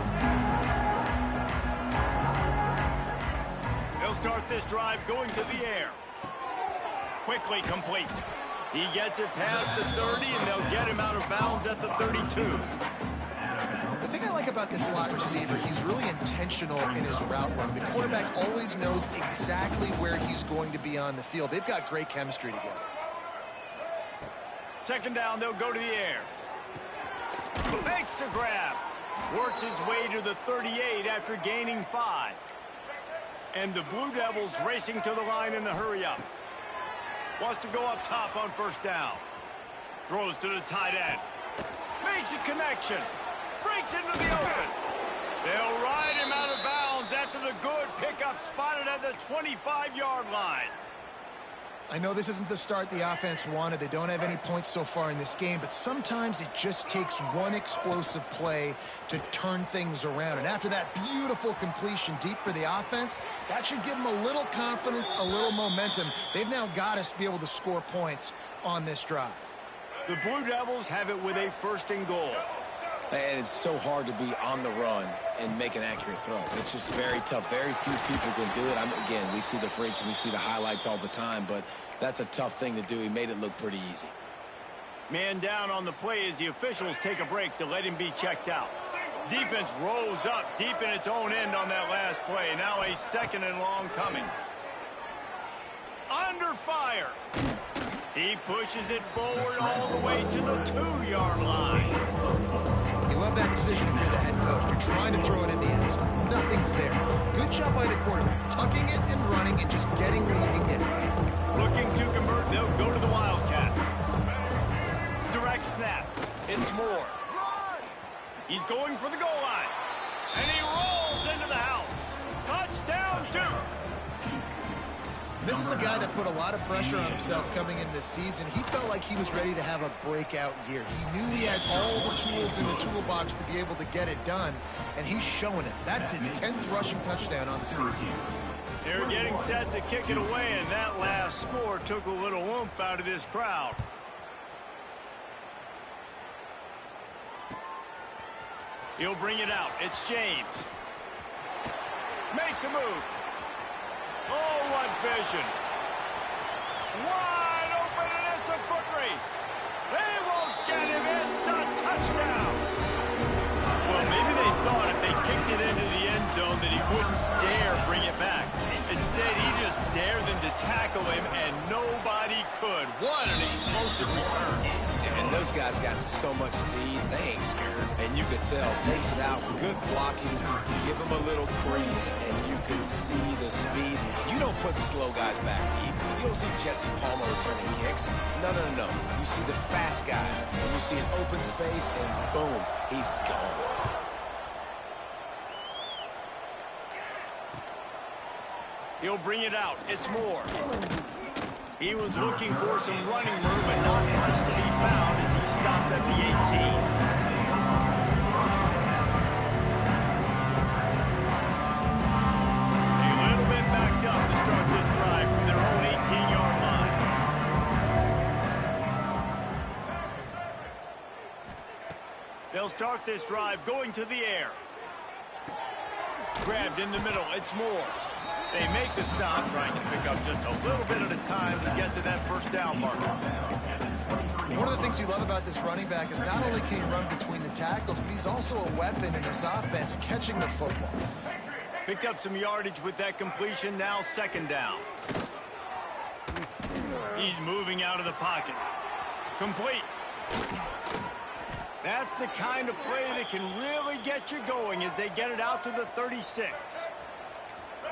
They'll start this drive going to the air. Quickly complete. He gets it past the 30, and they'll get him out of bounds at the 32. The thing I like about this slot receiver, he's really intentional in his route run. The quarterback always knows exactly where he's going to be on the field. They've got great chemistry together. Second down, they'll go to the air. Makes the grab. Works his way to the 38 after gaining 5. And the Blue Devils racing to the line in a hurry-up. Wants to go up top on first down. Throws to the tight end. Makes a connection. Breaks into the open. They'll ride him out of bounds after the good pickup spotted at the 25-yard line. I know this isn't the start the offense wanted. They don't have any points so far in this game, but sometimes it just takes one explosive play to turn things around. And after that beautiful completion deep for the offense, that should give them a little confidence, a little momentum. They've now got us to be able to score points on this drive. The Blue Devils have it with a first and goal. And it's so hard to be on the run and make an accurate throw. It's just very tough. Very few people can do it. Again, we see the freaks and we see the highlights all the time, but that's a tough thing to do. He made it look pretty easy. Man down on the play as the officials take a break to let him be checked out. Defense rolls up deep in its own end on that last play. Now a second and long coming. Under fire. He pushes it forward all the way to the 2-yard line. Love that decision if you're the head coach. You're trying to throw it in the end zone. Nothing's there. Good job by the quarterback. Tucking it and running and just getting where you can get it. Looking to convert. They'll go to the Wildcat. Direct snap. It's Moore. He's going for the goal line. And he rolls into the house. Touchdown, Duke. This is a guy that put a lot of pressure on himself coming into this season. He felt like he was ready to have a breakout year. He knew he had all the tools in the toolbox to be able to get it done, and he's showing it. That's his 10th rushing touchdown on the season. They're getting set to kick it away, and that last score took a little oomph out of this crowd. He'll bring it out. It's James. Makes a move. Oh, what vision. Wide open, and it's a foot race. They won't get him. It's a touchdown. Well, maybe they thought if they kicked it into the end zone that he wouldn't dare bring it back. Instead, he just dared them to tackle him, and nobody could. What an explosive return. And those guys got so much speed, they ain't scared. And you could tell, takes it out, good blocking, give them a little crease, and you can see the speed. You don't put slow guys back deep. You don't see Jesse Palmer returning kicks. No. You see the fast guys, and you see an open space, and boom, he's gone. He'll bring it out. It's Moore. He was looking for some running room, but not much to be found as he stopped at the 18. A little bit backed up to start this drive from their own 18-yard line. They'll start this drive going to the air. Grabbed in the middle. It's Moore. They make the stop, trying to pick up just a little bit at a time to get to that first down marker. One of the things you love about this running back is not only can he run between the tackles, but he's also a weapon in this offense, catching the football. Picked up some yardage with that completion, now second down. He's moving out of the pocket. Complete. That's the kind of play that can really get you going as they get it out to the 36.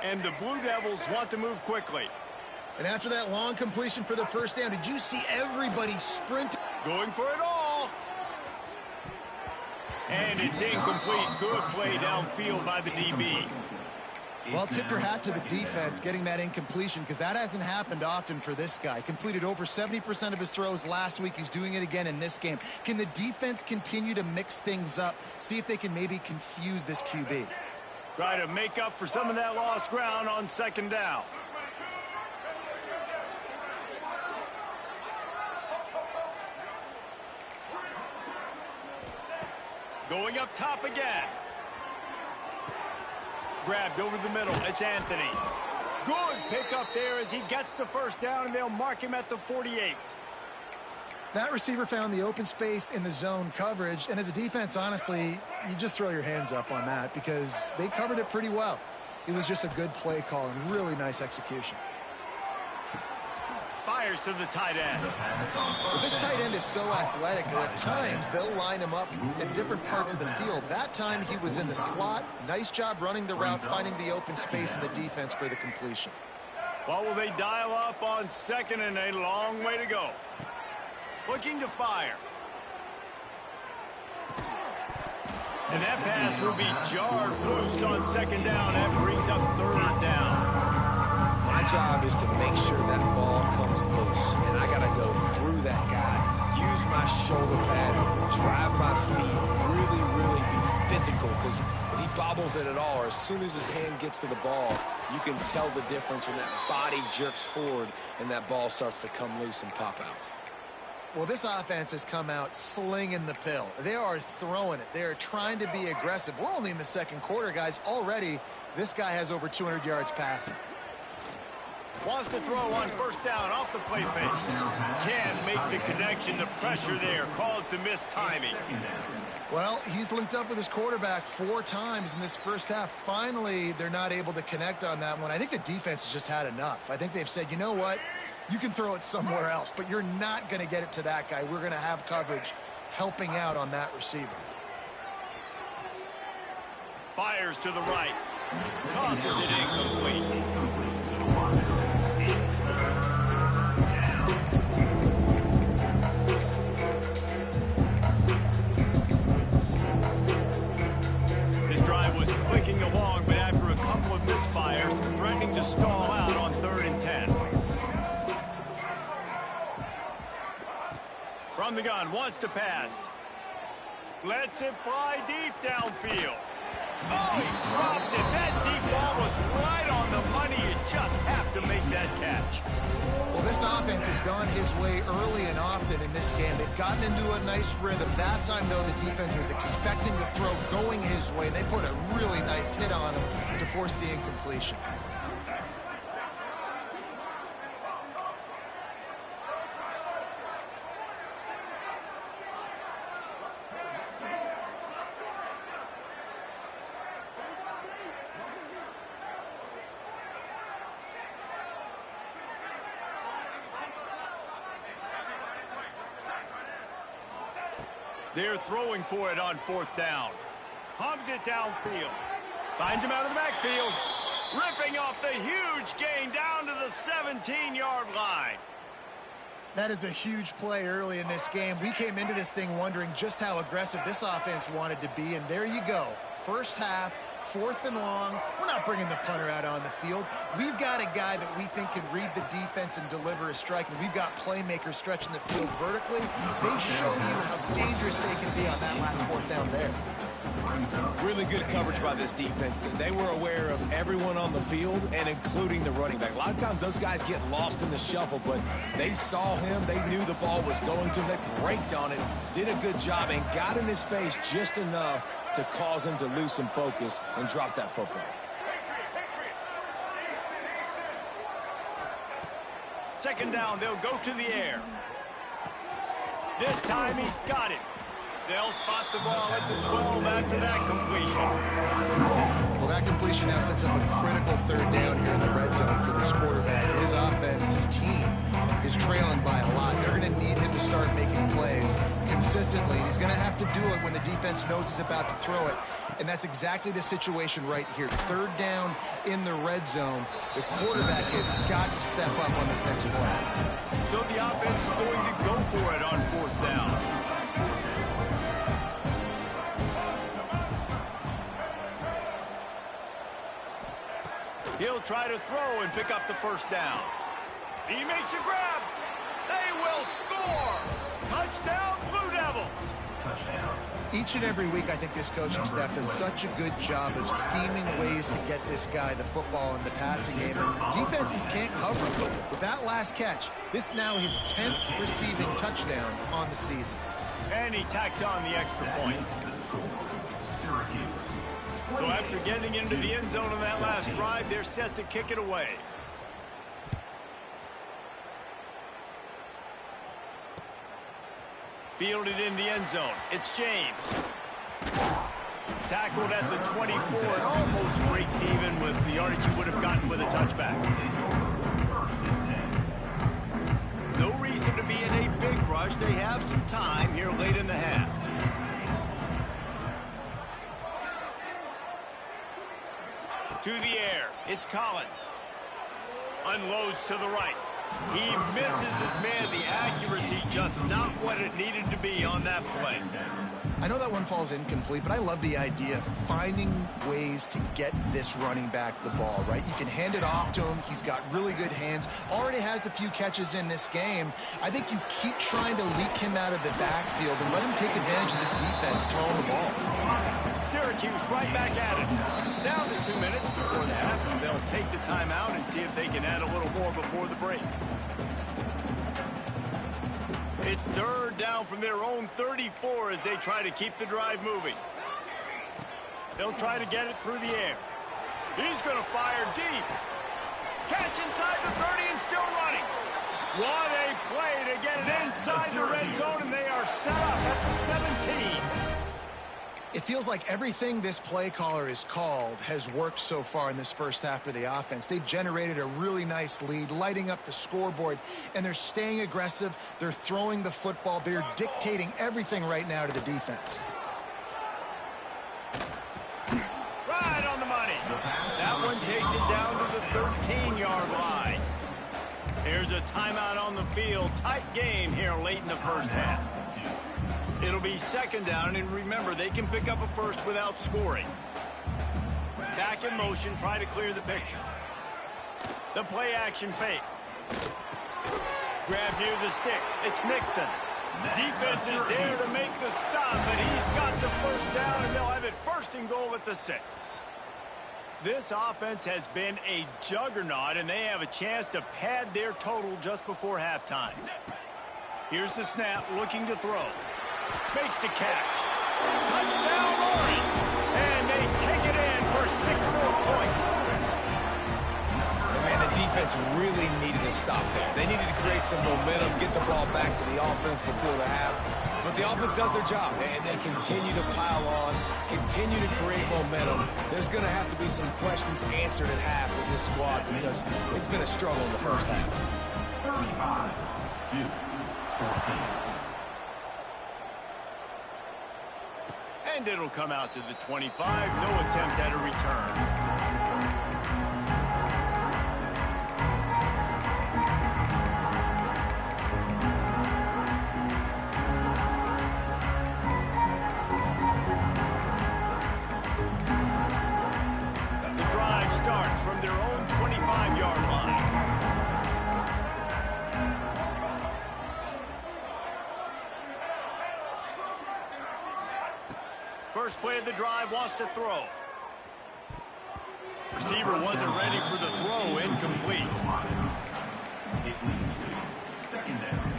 And the Blue Devils want to move quickly. And after that long completion for the first down, did you see everybody sprint? Going for it all. And it's incomplete. Good play downfield by the DB. Well, tip your hat to the defense getting that incompletion, because that hasn't happened often for this guy. Completed over 70% of his throws last week. He's doing it again in this game. Can the defense continue to mix things up, see if they can maybe confuse this QB? Try to make up for some of that lost ground on second down. Going up top again. Grabbed over the middle. It's Anthony. Good pick up there as he gets the first down, and they'll mark him at the 48. That receiver found the open space in the zone coverage, and as a defense, honestly, you just throw your hands up on that because they covered it pretty well. It was just a good play call and really nice execution. Fires to the tight end. Well, this tight end is so athletic that at times they'll line him up in different parts of the field. That time he was in the slot. Nice job running the route, finding the open space in the defense for the completion. What will they dial up on second, and a long way to go? Looking to fire. And that pass will be jarred loose on second down. That brings up third down. My job is to make sure that ball comes loose, and I got to go through that guy, use my shoulder pad, drive my feet, really be physical, because if he bobbles it at all, or as soon as his hand gets to the ball, you can tell the difference when that body jerks forward and that ball starts to come loose and pop out. Well, this offense has come out slinging the pill. They are throwing it. They are trying to be aggressive. We're only in the second quarter, guys. Already, this guy has over 200 yards passing. Wants to throw on first down off the play fake. Can't make the connection. The pressure there caused the missed timing. Well, he's linked up with his quarterback 4 times in this first half. Finally, they're not able to connect on that one. I think the defense has just had enough. I think they've said, you know what? You can throw it somewhere else, but you're not going to get it to that guy. We're going to have coverage helping out on that receiver. Fires to the right. Tosses it incomplete. This drive was clicking along, but after a couple of misfires, threatening to stall out on 3rd and 10. From the gun, wants to pass. Lets it fly deep downfield. Oh, he dropped it. That deep ball was right on the money. You just have to make that catch. Well, this offense has gone his way early and often in this game. They've gotten into a nice rhythm. That time, though, the defense was expecting the throw going his way. They put a really nice hit on him to force the incompletion. They're throwing for it on 4th down. Hums it downfield. Finds him out of the backfield. Ripping off the huge gain down to the 17-yard line. That is a huge play early in this game. We came into this thing wondering just how aggressive this offense wanted to be, and there you go. First half, 4th and long. We're not bringing the punter out on the field. We've got a guy that we think can read the defense and deliver a strike, and we've got playmakers stretching the field vertically. They show you how dangerous they can be on that last 4th down there. Really good coverage by this defense. They were aware of everyone on the field and including the running back. A lot of times those guys get lost in the shuffle, but they saw him. They knew the ball was going to them. They braked on it, did a good job, and got in his face just enough to cause him to lose some focus and drop that football. Second down, they'll go to the air. This time he's got it. They'll spot the ball at the 12 after that completion. Well, that completion now sets up a critical 3rd down here in the red zone for this quarterback. His offense, his team, is trailing by a lot. They're going going to need him to start making plays consistently, and he's going to have to do it when the defense knows he's about to throw it. And that's exactly the situation right here. Third down in the red zone. The quarterback has got to step up on this next play. So the offense is going to go for it on fourth down. He'll try to throw and pick up the first down. He makes a grab. They will score. Touchdown, Blue Devils. Touchdown. Each and every week, I think this coaching staff does such a good job of scheming ways to get this guy the football in the passing game. And defenses can't cover him. With that last catch, this now his 10th receiving touchdown on the season. And he tacks on the extra point. Syracuse. So after getting into the end zone on that last drive, they're set to kick it away. Fielded in the end zone. It's James. Tackled at the 24 and almost breaks even with the yardage he would have gotten with a touchback. No reason to be in a big rush. They have some time here late in the half. To the air. It's Collins. Unloads to the right. He misses his man. The accuracy just not what it needed to be on that play. I know that one falls incomplete, but I love the idea of finding ways to get this running back the ball, right? You can hand it off to him. He's got really good hands. Already has a few catches in this game. I think you keep trying to leak him out of the backfield and let him take advantage of this defense throwing the ball. Syracuse right back at it. Down to 2 minutes before the half, and they'll take the timeout and see if they can add a little more before the break. It's third down from their own 34 as they try to keep the drive moving. They'll try to get it through the air. He's going to fire deep. Catch inside the 30 and still running. What a play to get it inside the red zone, and they are set up at the 17. It feels like everything this play caller has called has worked so far in this first half for the offense. They've generated a really nice lead, lighting up the scoreboard, and they're staying aggressive. They're throwing the football. They're dictating everything right now to the defense. Right on the money. That one takes it down to the 13-yard line. Here's a timeout on the field. Tight game here late in the first half. It'll be second down, and remember, they can pick up a first without scoring. Back in motion, try to clear the picture. The play action fake. Grab near the sticks. It's Nixon. Defense is there to make the stop, but he's got the first down, and they'll have it first and goal at the 6. This offense has been a juggernaut, and they have a chance to pad their total just before halftime. Here's the snap, looking to throw. Makes the catch. Touchdown, Orange. And they take it in for 6 more points. Man, the defense really needed to stop there. They needed to create some momentum, get the ball back to the offense before the half. But the offense does their job, and they continue to pile on, continue to create momentum. There's going to have to be some questions answered at half with this squad because it's been a struggle in the first half. 35-14. And it'll come out to the 25. No attempt at a return. The drive starts from their own 25-yard line. First play of the drive, wants to throw. Receiver wasn't ready for the throw, incomplete. Second down.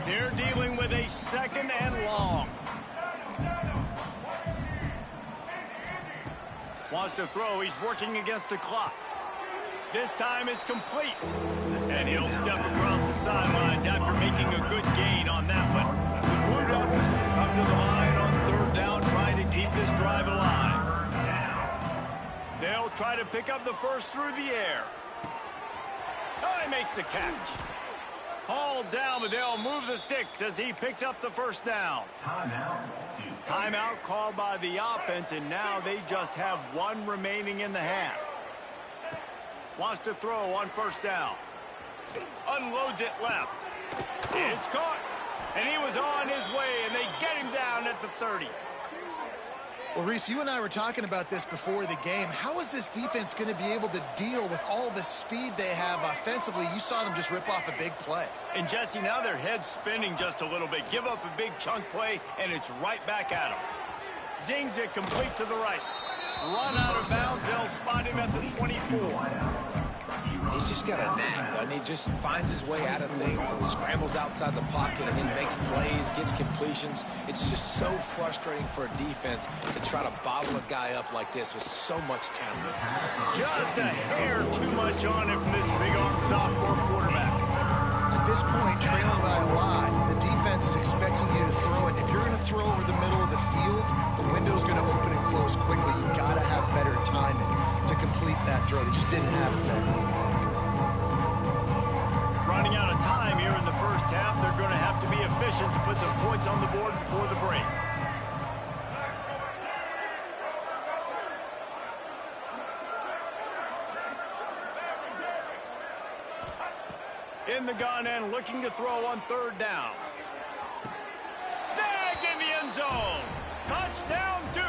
They're dealing with a second and long. Wants to throw, he's working against the clock. This time it's complete. And he'll step across the sidelines after making a good gain on that one. The Blue Devils come to the line on third down, trying to keep this drive alive. They'll try to pick up the first through the air. Oh, he makes the catch. Hauled down, but they'll move the sticks as he picks up the first down. Timeout called by the offense, and now they just have one remaining in the half. Wants to throw on first down. Unloads it left. It's caught. And he was on his way, and they get him down at the 30. Well, Reese, you and I were talking about this before the game. How is this defense going to be able to deal with all the speed they have offensively? You saw them just rip off a big play. And, Jesse, now their head's spinning just a little bit. Give up a big chunk play, and it's right back at them. Zings it complete to the right. Run out of bounds. They'll spot him at the 24. He's just got a knack, doesn't he? Just finds his way out of things and scrambles outside the pocket and then makes plays, gets completions. It's just so frustrating for a defense to try to bottle a guy up like this with so much talent. Just a hair too much on it from this big-arm sophomore quarterback. At this point, trailing by a lot, the defense is expecting you to throw it. If you're going to throw over the middle of the field, the window's going to open and close quickly. You've got to have better timing to complete that throw. They just didn't have it there. Running out of time here in the first half. They're going to have to be efficient to put some points on the board before the break. In the gun and looking to throw on third down. Snagged in the end zone. Touchdown, Duke.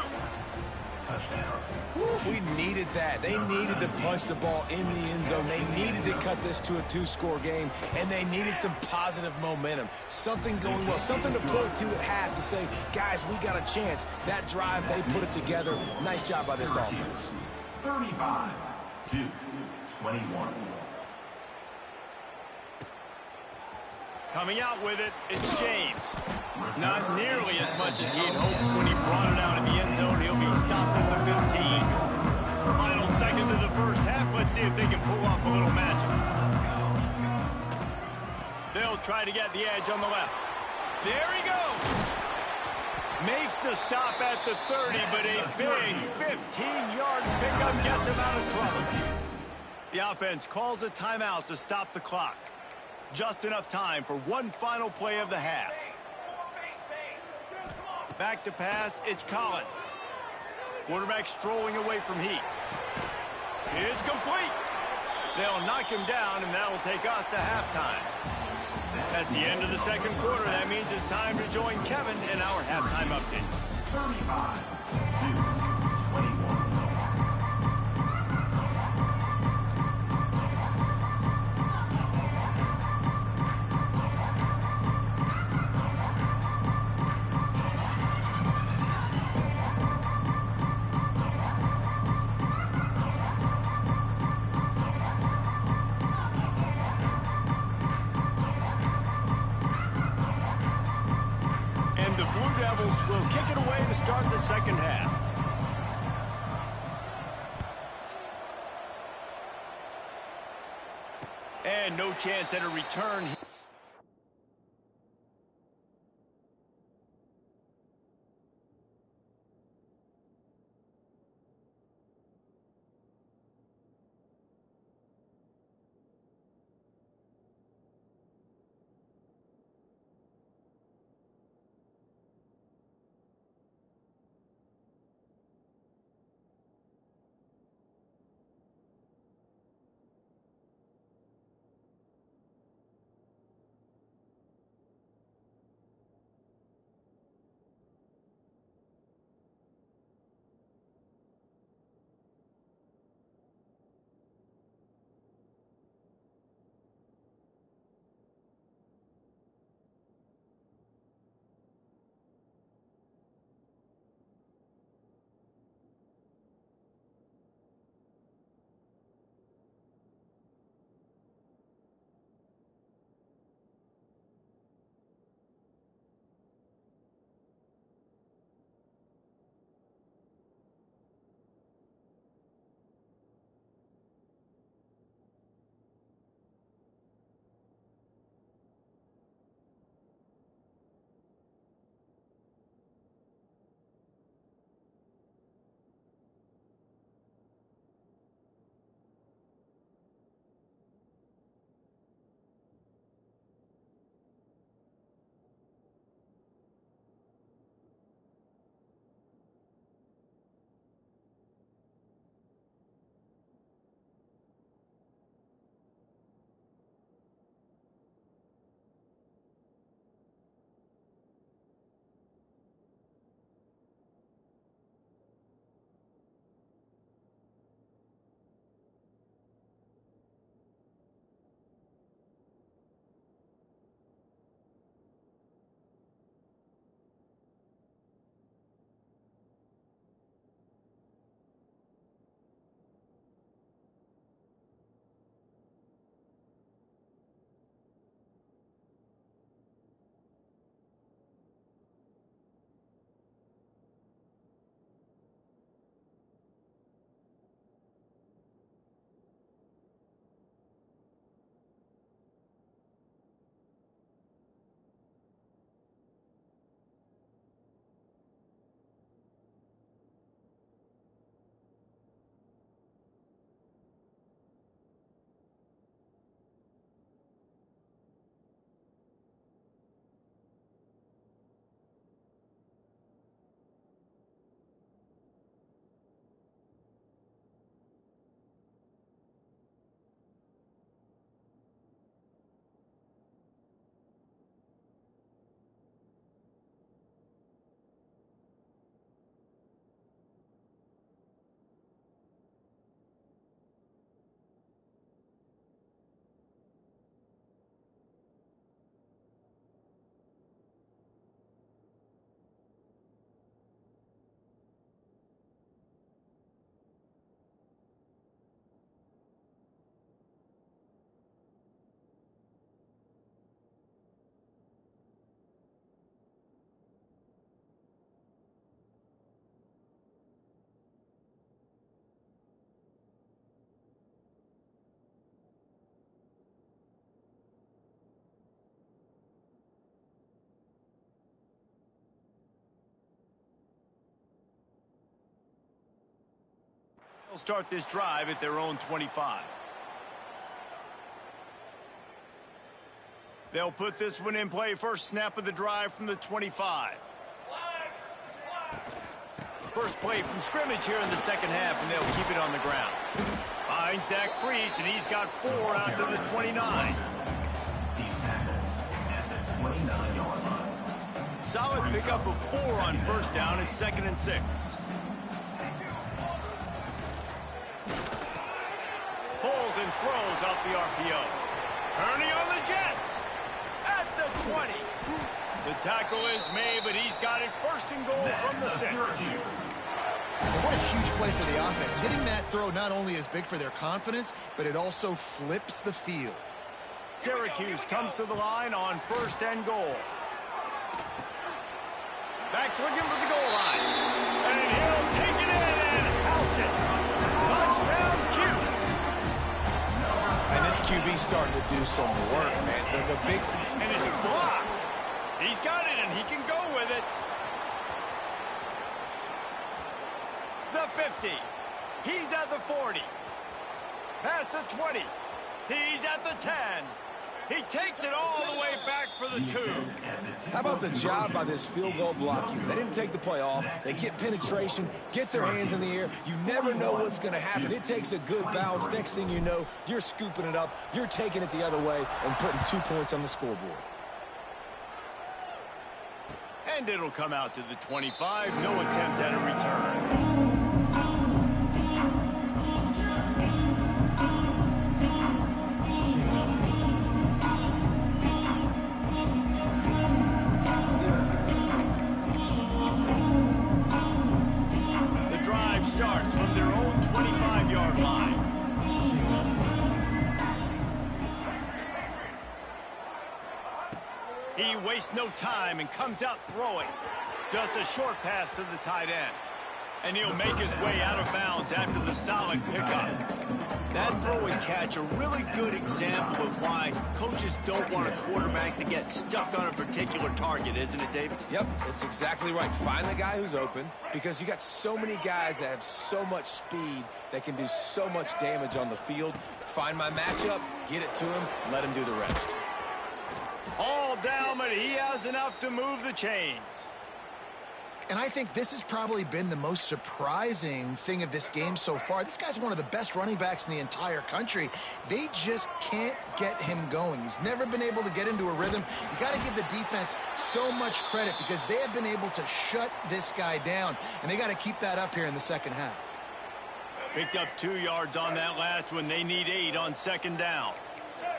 Touchdown. We needed that. They needed to punch the ball in the end zone. They needed to cut this to a two-score game, and they needed some positive momentum. Something going well, something to point to at half to say, guys, we got a chance. That drive, they put it together. Nice job by this offense. 35, Duke, 21. Coming out with it, it's James. Not nearly as much as he'd hoped when he brought it out in the end zone. He'll be stopped at the 15. Final seconds of the first half. Let's see if they can pull off a little magic. They'll try to get the edge on the left. There he goes. Makes the stop at the 30, but a big 15-yard pickup gets him out of trouble. The offense calls a timeout to stop the clock. Just enough time for one final play of the half. Back to pass, it's Collins. Quarterback strolling away from Heat. It's complete. They'll knock him down, and that'll take us to halftime. That's the end of the second quarter. That means it's time to join Kevin in our halftime update. 35, Duke, 21. The Blue Devils will kick it away to start the second half. And no chance at a return. They'll start this drive at their own 25. They'll put this one in play. First snap of the drive from the 25. First play from scrimmage here in the second half, and they'll keep it on the ground. Finds that crease, and he's got 4 out to the 29. He's tackled at the 29-yard line. Solid pickup of 4 on first down. It's 2nd and 6. Pulls and throws off the RPO. Turning on the Jets. At the 20. The tackle is made, but he's got it first and goal from the 6. What a huge play for the offense. Hitting that throw not only is big for their confidence, but it also flips the field. Syracuse comes to the line on 1st and goal. Back swinging for the goal line. And he'll take it in and house it. Touchdown, Cuse. And this QB starting to do some work, man. The big... And it's blocked. He's got it, and he can go with it. The 50. He's at the 40. Past the 20. He's at the 10. He takes it all the way back for the 2. How about the job by this field goal block unit? They didn't take the play off. They get penetration, get their hands in the air. You never know what's going to happen. It takes a good bounce. Next thing you know, you're scooping it up. You're taking it the other way and putting 2 points on the scoreboard. And it'll come out to the 25. No attempt at a return. The drive starts from their own 25-yard line. He wastes no time and comes out throwing. Just a short pass to the tight end. And he'll make his way out of bounds after the solid pickup. That throw and catch, a really good example of why coaches don't want a quarterback to get stuck on a particular target, isn't it, David? Yep, that's exactly right. Find the guy who's open, because you got so many guys that have so much speed that can do so much damage on the field. Find my matchup, get it to him, let him do the rest. All down, but he has enough to move the chains. And I think this has probably been the most surprising thing of this game so far. This guy's one of the best running backs in the entire country. They just can't get him going. He's never been able to get into a rhythm. You got to give the defense so much credit because they have been able to shut this guy down, and they got to keep that up here in the second half. Picked up 2 yards on that last one. They need 8 on 2nd down.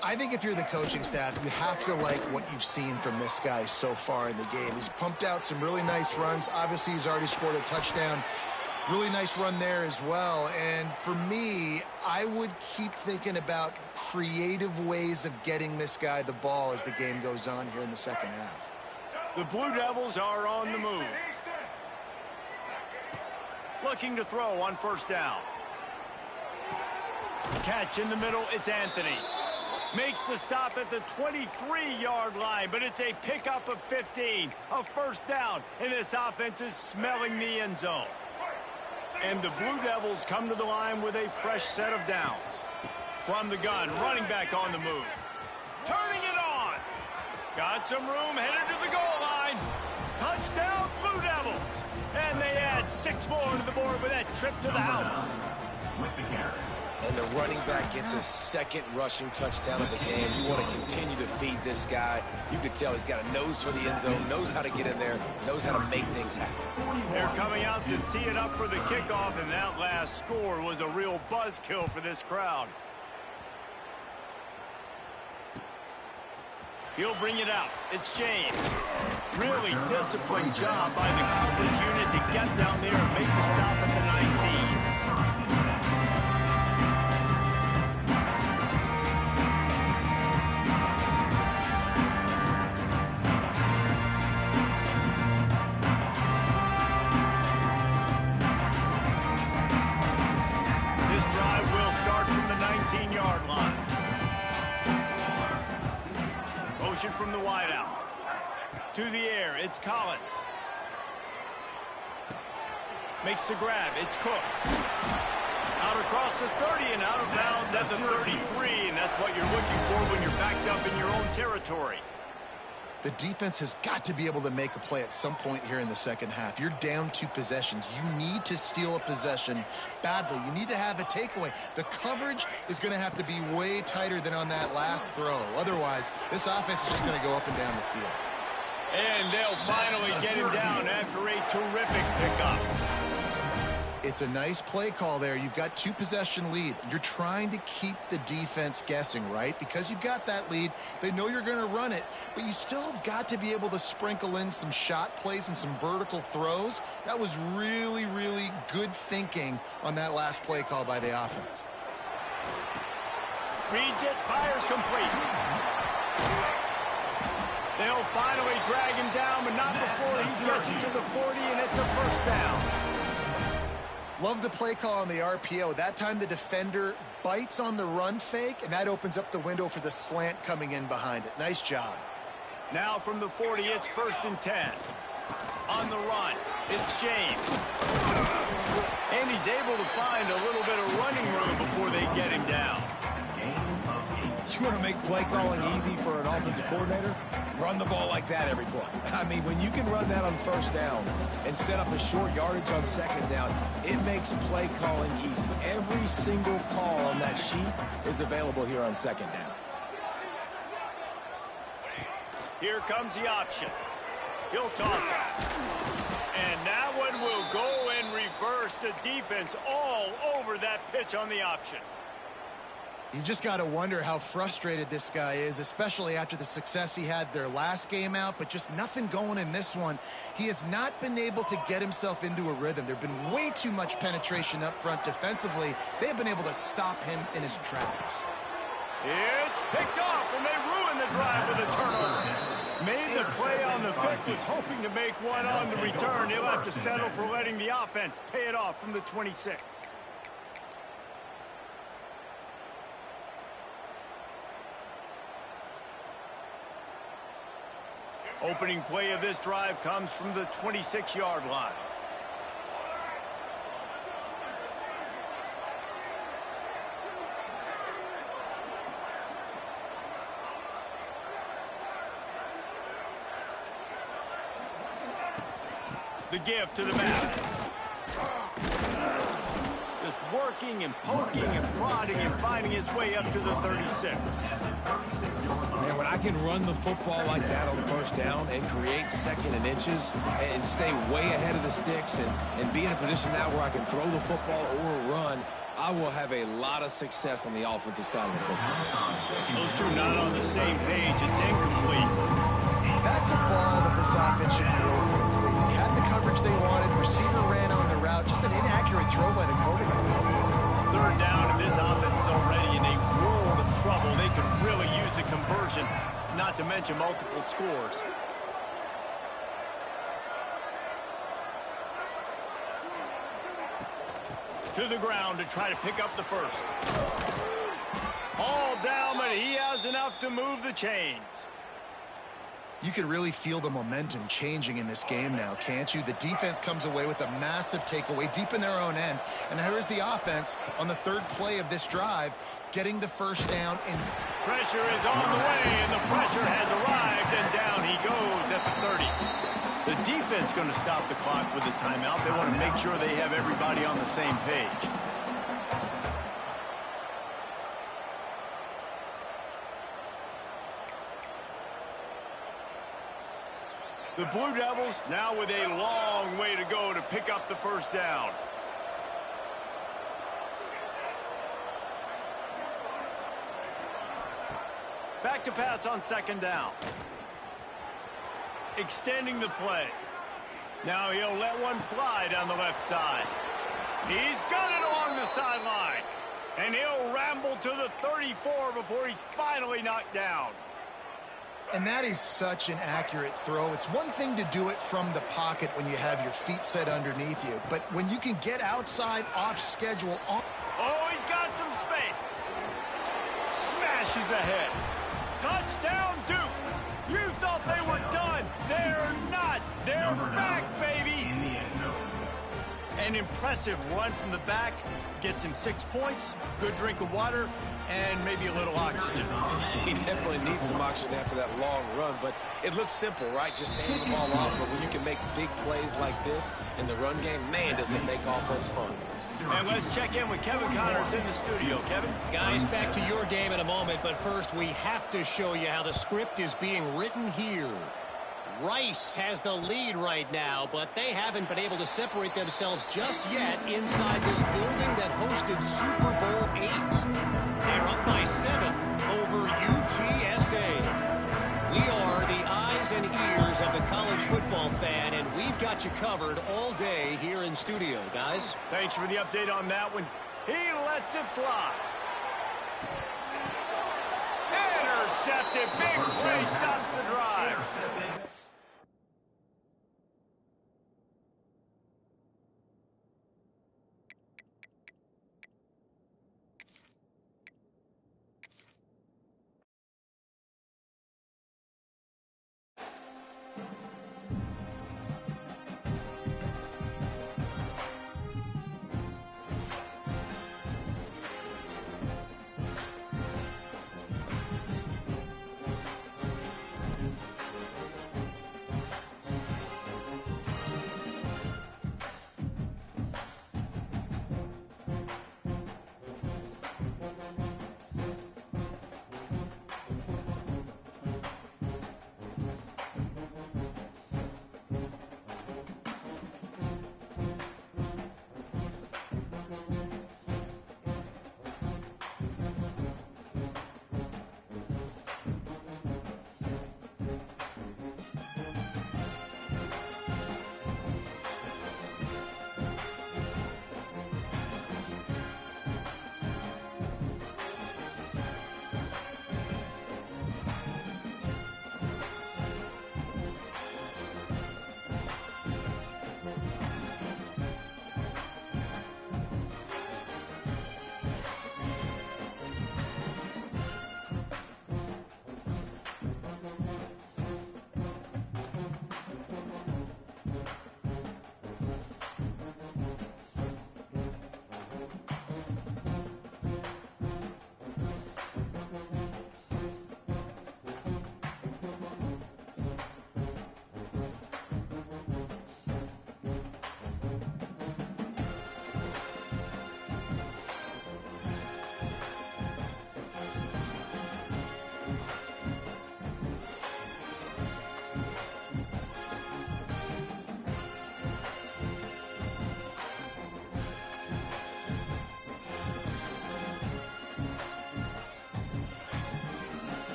I think if you're the coaching staff, you have to like what you've seen from this guy so far in the game. He's pumped out some really nice runs. Obviously, he's already scored a touchdown. Really nice run there as well. And for me, I would keep thinking about creative ways of getting this guy the ball as the game goes on here in the second half. The Blue Devils are on the move. Looking to throw on 1st down. Catch in the middle, it's Anthony. Makes the stop at the 23-yard line, but it's a pickup of 15, a 1st down, and this offense is smelling the end zone. And the Blue Devils come to the line with a fresh set of downs. From the gun, running back on the move. Turning it on. Got some room, headed to the goal line. Touchdown, Blue Devils. And they add 6 more to the board with that trip to the house. With the carry. And the running back gets his 2nd rushing touchdown of the game. You want to continue to feed this guy. You can tell he's got a nose for the end zone, knows how to get in there, knows how to make things happen. They're coming out to tee it up for the kickoff, and that last score was a real buzzkill for this crowd. He'll bring it out. It's James. Really disciplined job by the coverage unit to get down there and make the stop at the 19. From the wideout. To the air, it's Collins. Makes the grab, it's Cook. Out across the 30 and out of bounds at the 33, and that's what you're looking for when you're backed up in your own territory. The defense has got to be able to make a play at some point here in the second half. You're down 2 possessions. You need to steal a possession badly. You need to have a takeaway. The coverage is going to have to be way tighter than on that last throw. Otherwise, this offense is just going to go up and down the field. And they'll finally get him down after a terrific pickup. It's a nice play call there. You've got 2 possession lead. You're trying to keep the defense guessing, right? Because you've got that lead. They know you're going to run it, but you still have got to be able to sprinkle in some shot plays and some vertical throws. That was really, really good thinking on that last play call by the offense. Reads it, fires complete. They'll finally drag him down, but not before he gets it to the 40, and it's a first down. Love the play call on the RPO. That time the defender bites on the run fake, and that opens up the window for the slant coming in behind it. Nice job. Now from the 40, it's 1st and 10. On the run, it's James. And he's able to find a little bit of running room before they get him down. You want to make play calling easy for an offensive coordinator? Run the ball like that every play. I mean, when you can run that on 1st down and set up a short yardage on 2nd down, it makes play calling easy. Every single call on that sheet is available here on 2nd down. Here comes the option. He'll toss it. And that one will go and reverse. The defense all over that pitch on the option. You just got to wonder how frustrated this guy is, especially after the success he had their last game out, but just nothing going in this one. He has not been able to get himself into a rhythm. There's been way too much penetration up front defensively. They have been able to stop him in his tracks. It's picked off, and they ruin the drive with a turnover. Made the play on the pick, was hoping to make one on the return. He'll have to settle for letting the offense pay it off from the 26. Opening play of this drive comes from the 26-yard line. The give to the back. Just working and poking and prodding and finding his way up to the 36. Man, when I can run the football like that on 1st down and create 2nd and inches and stay way ahead of the sticks and be in a position now where I can throw the football or run, I will have a lot of success on the offensive side of the football. Those two not on the same page. It's incomplete. That's a ball that this offense should be over. They had the coverage they wanted. Receiver ran on the route. Just an inaccurate throw by the quarterback. 3rd down, and this offense is already in a world of trouble. They could really use a conversion, not to mention multiple scores. To the ground to try to pick up the first. All down, but he has enough to move the chains. You can really feel the momentum changing in this game now, can't you? The defense comes away with a massive takeaway deep in their own end. And here's the offense on the 3rd play of this drive, getting the 1st down. And pressure is on the way, and the pressure has arrived, and down he goes at the 30. The defense going to stop the clock with a timeout. They want to make sure they have everybody on the same page. The Blue Devils now with a long way to go to pick up the 1st down. Back to pass on 2nd down. Extending the play. Now he'll let one fly down the left side. He's got it along the sideline. And he'll ramble to the 34 before he's finally knocked down. And that is such an accurate throw. It's one thing to do it from the pocket when you have your feet set underneath you. But when you can get outside, off schedule. Oh, he's got some space. Smashes ahead. Touchdown, Duke. You thought they were done. They're not. They're back, baby. An impressive run from the back. Gets him 6 points, good drink of water, and maybe a little oxygen. He definitely needs some oxygen after that long run, but it looks simple, right? Just hand the ball off, but when you can make big plays like this in the run game, man, does it make offense fun. And let's check in with Kevin Connors in the studio. Kevin? Guys, back to your game in a moment, but first we have to show you how the script is being written here. Rice has the lead right now, but they haven't been able to separate themselves just yet inside this building that hosted Super Bowl 8. They're up by 7 over UTSA. We are the eyes and ears of the college football fan, and we've got you covered all day here in studio, guys. Thanks for the update on that one. He lets it fly. Intercepted. Big play stops the drive.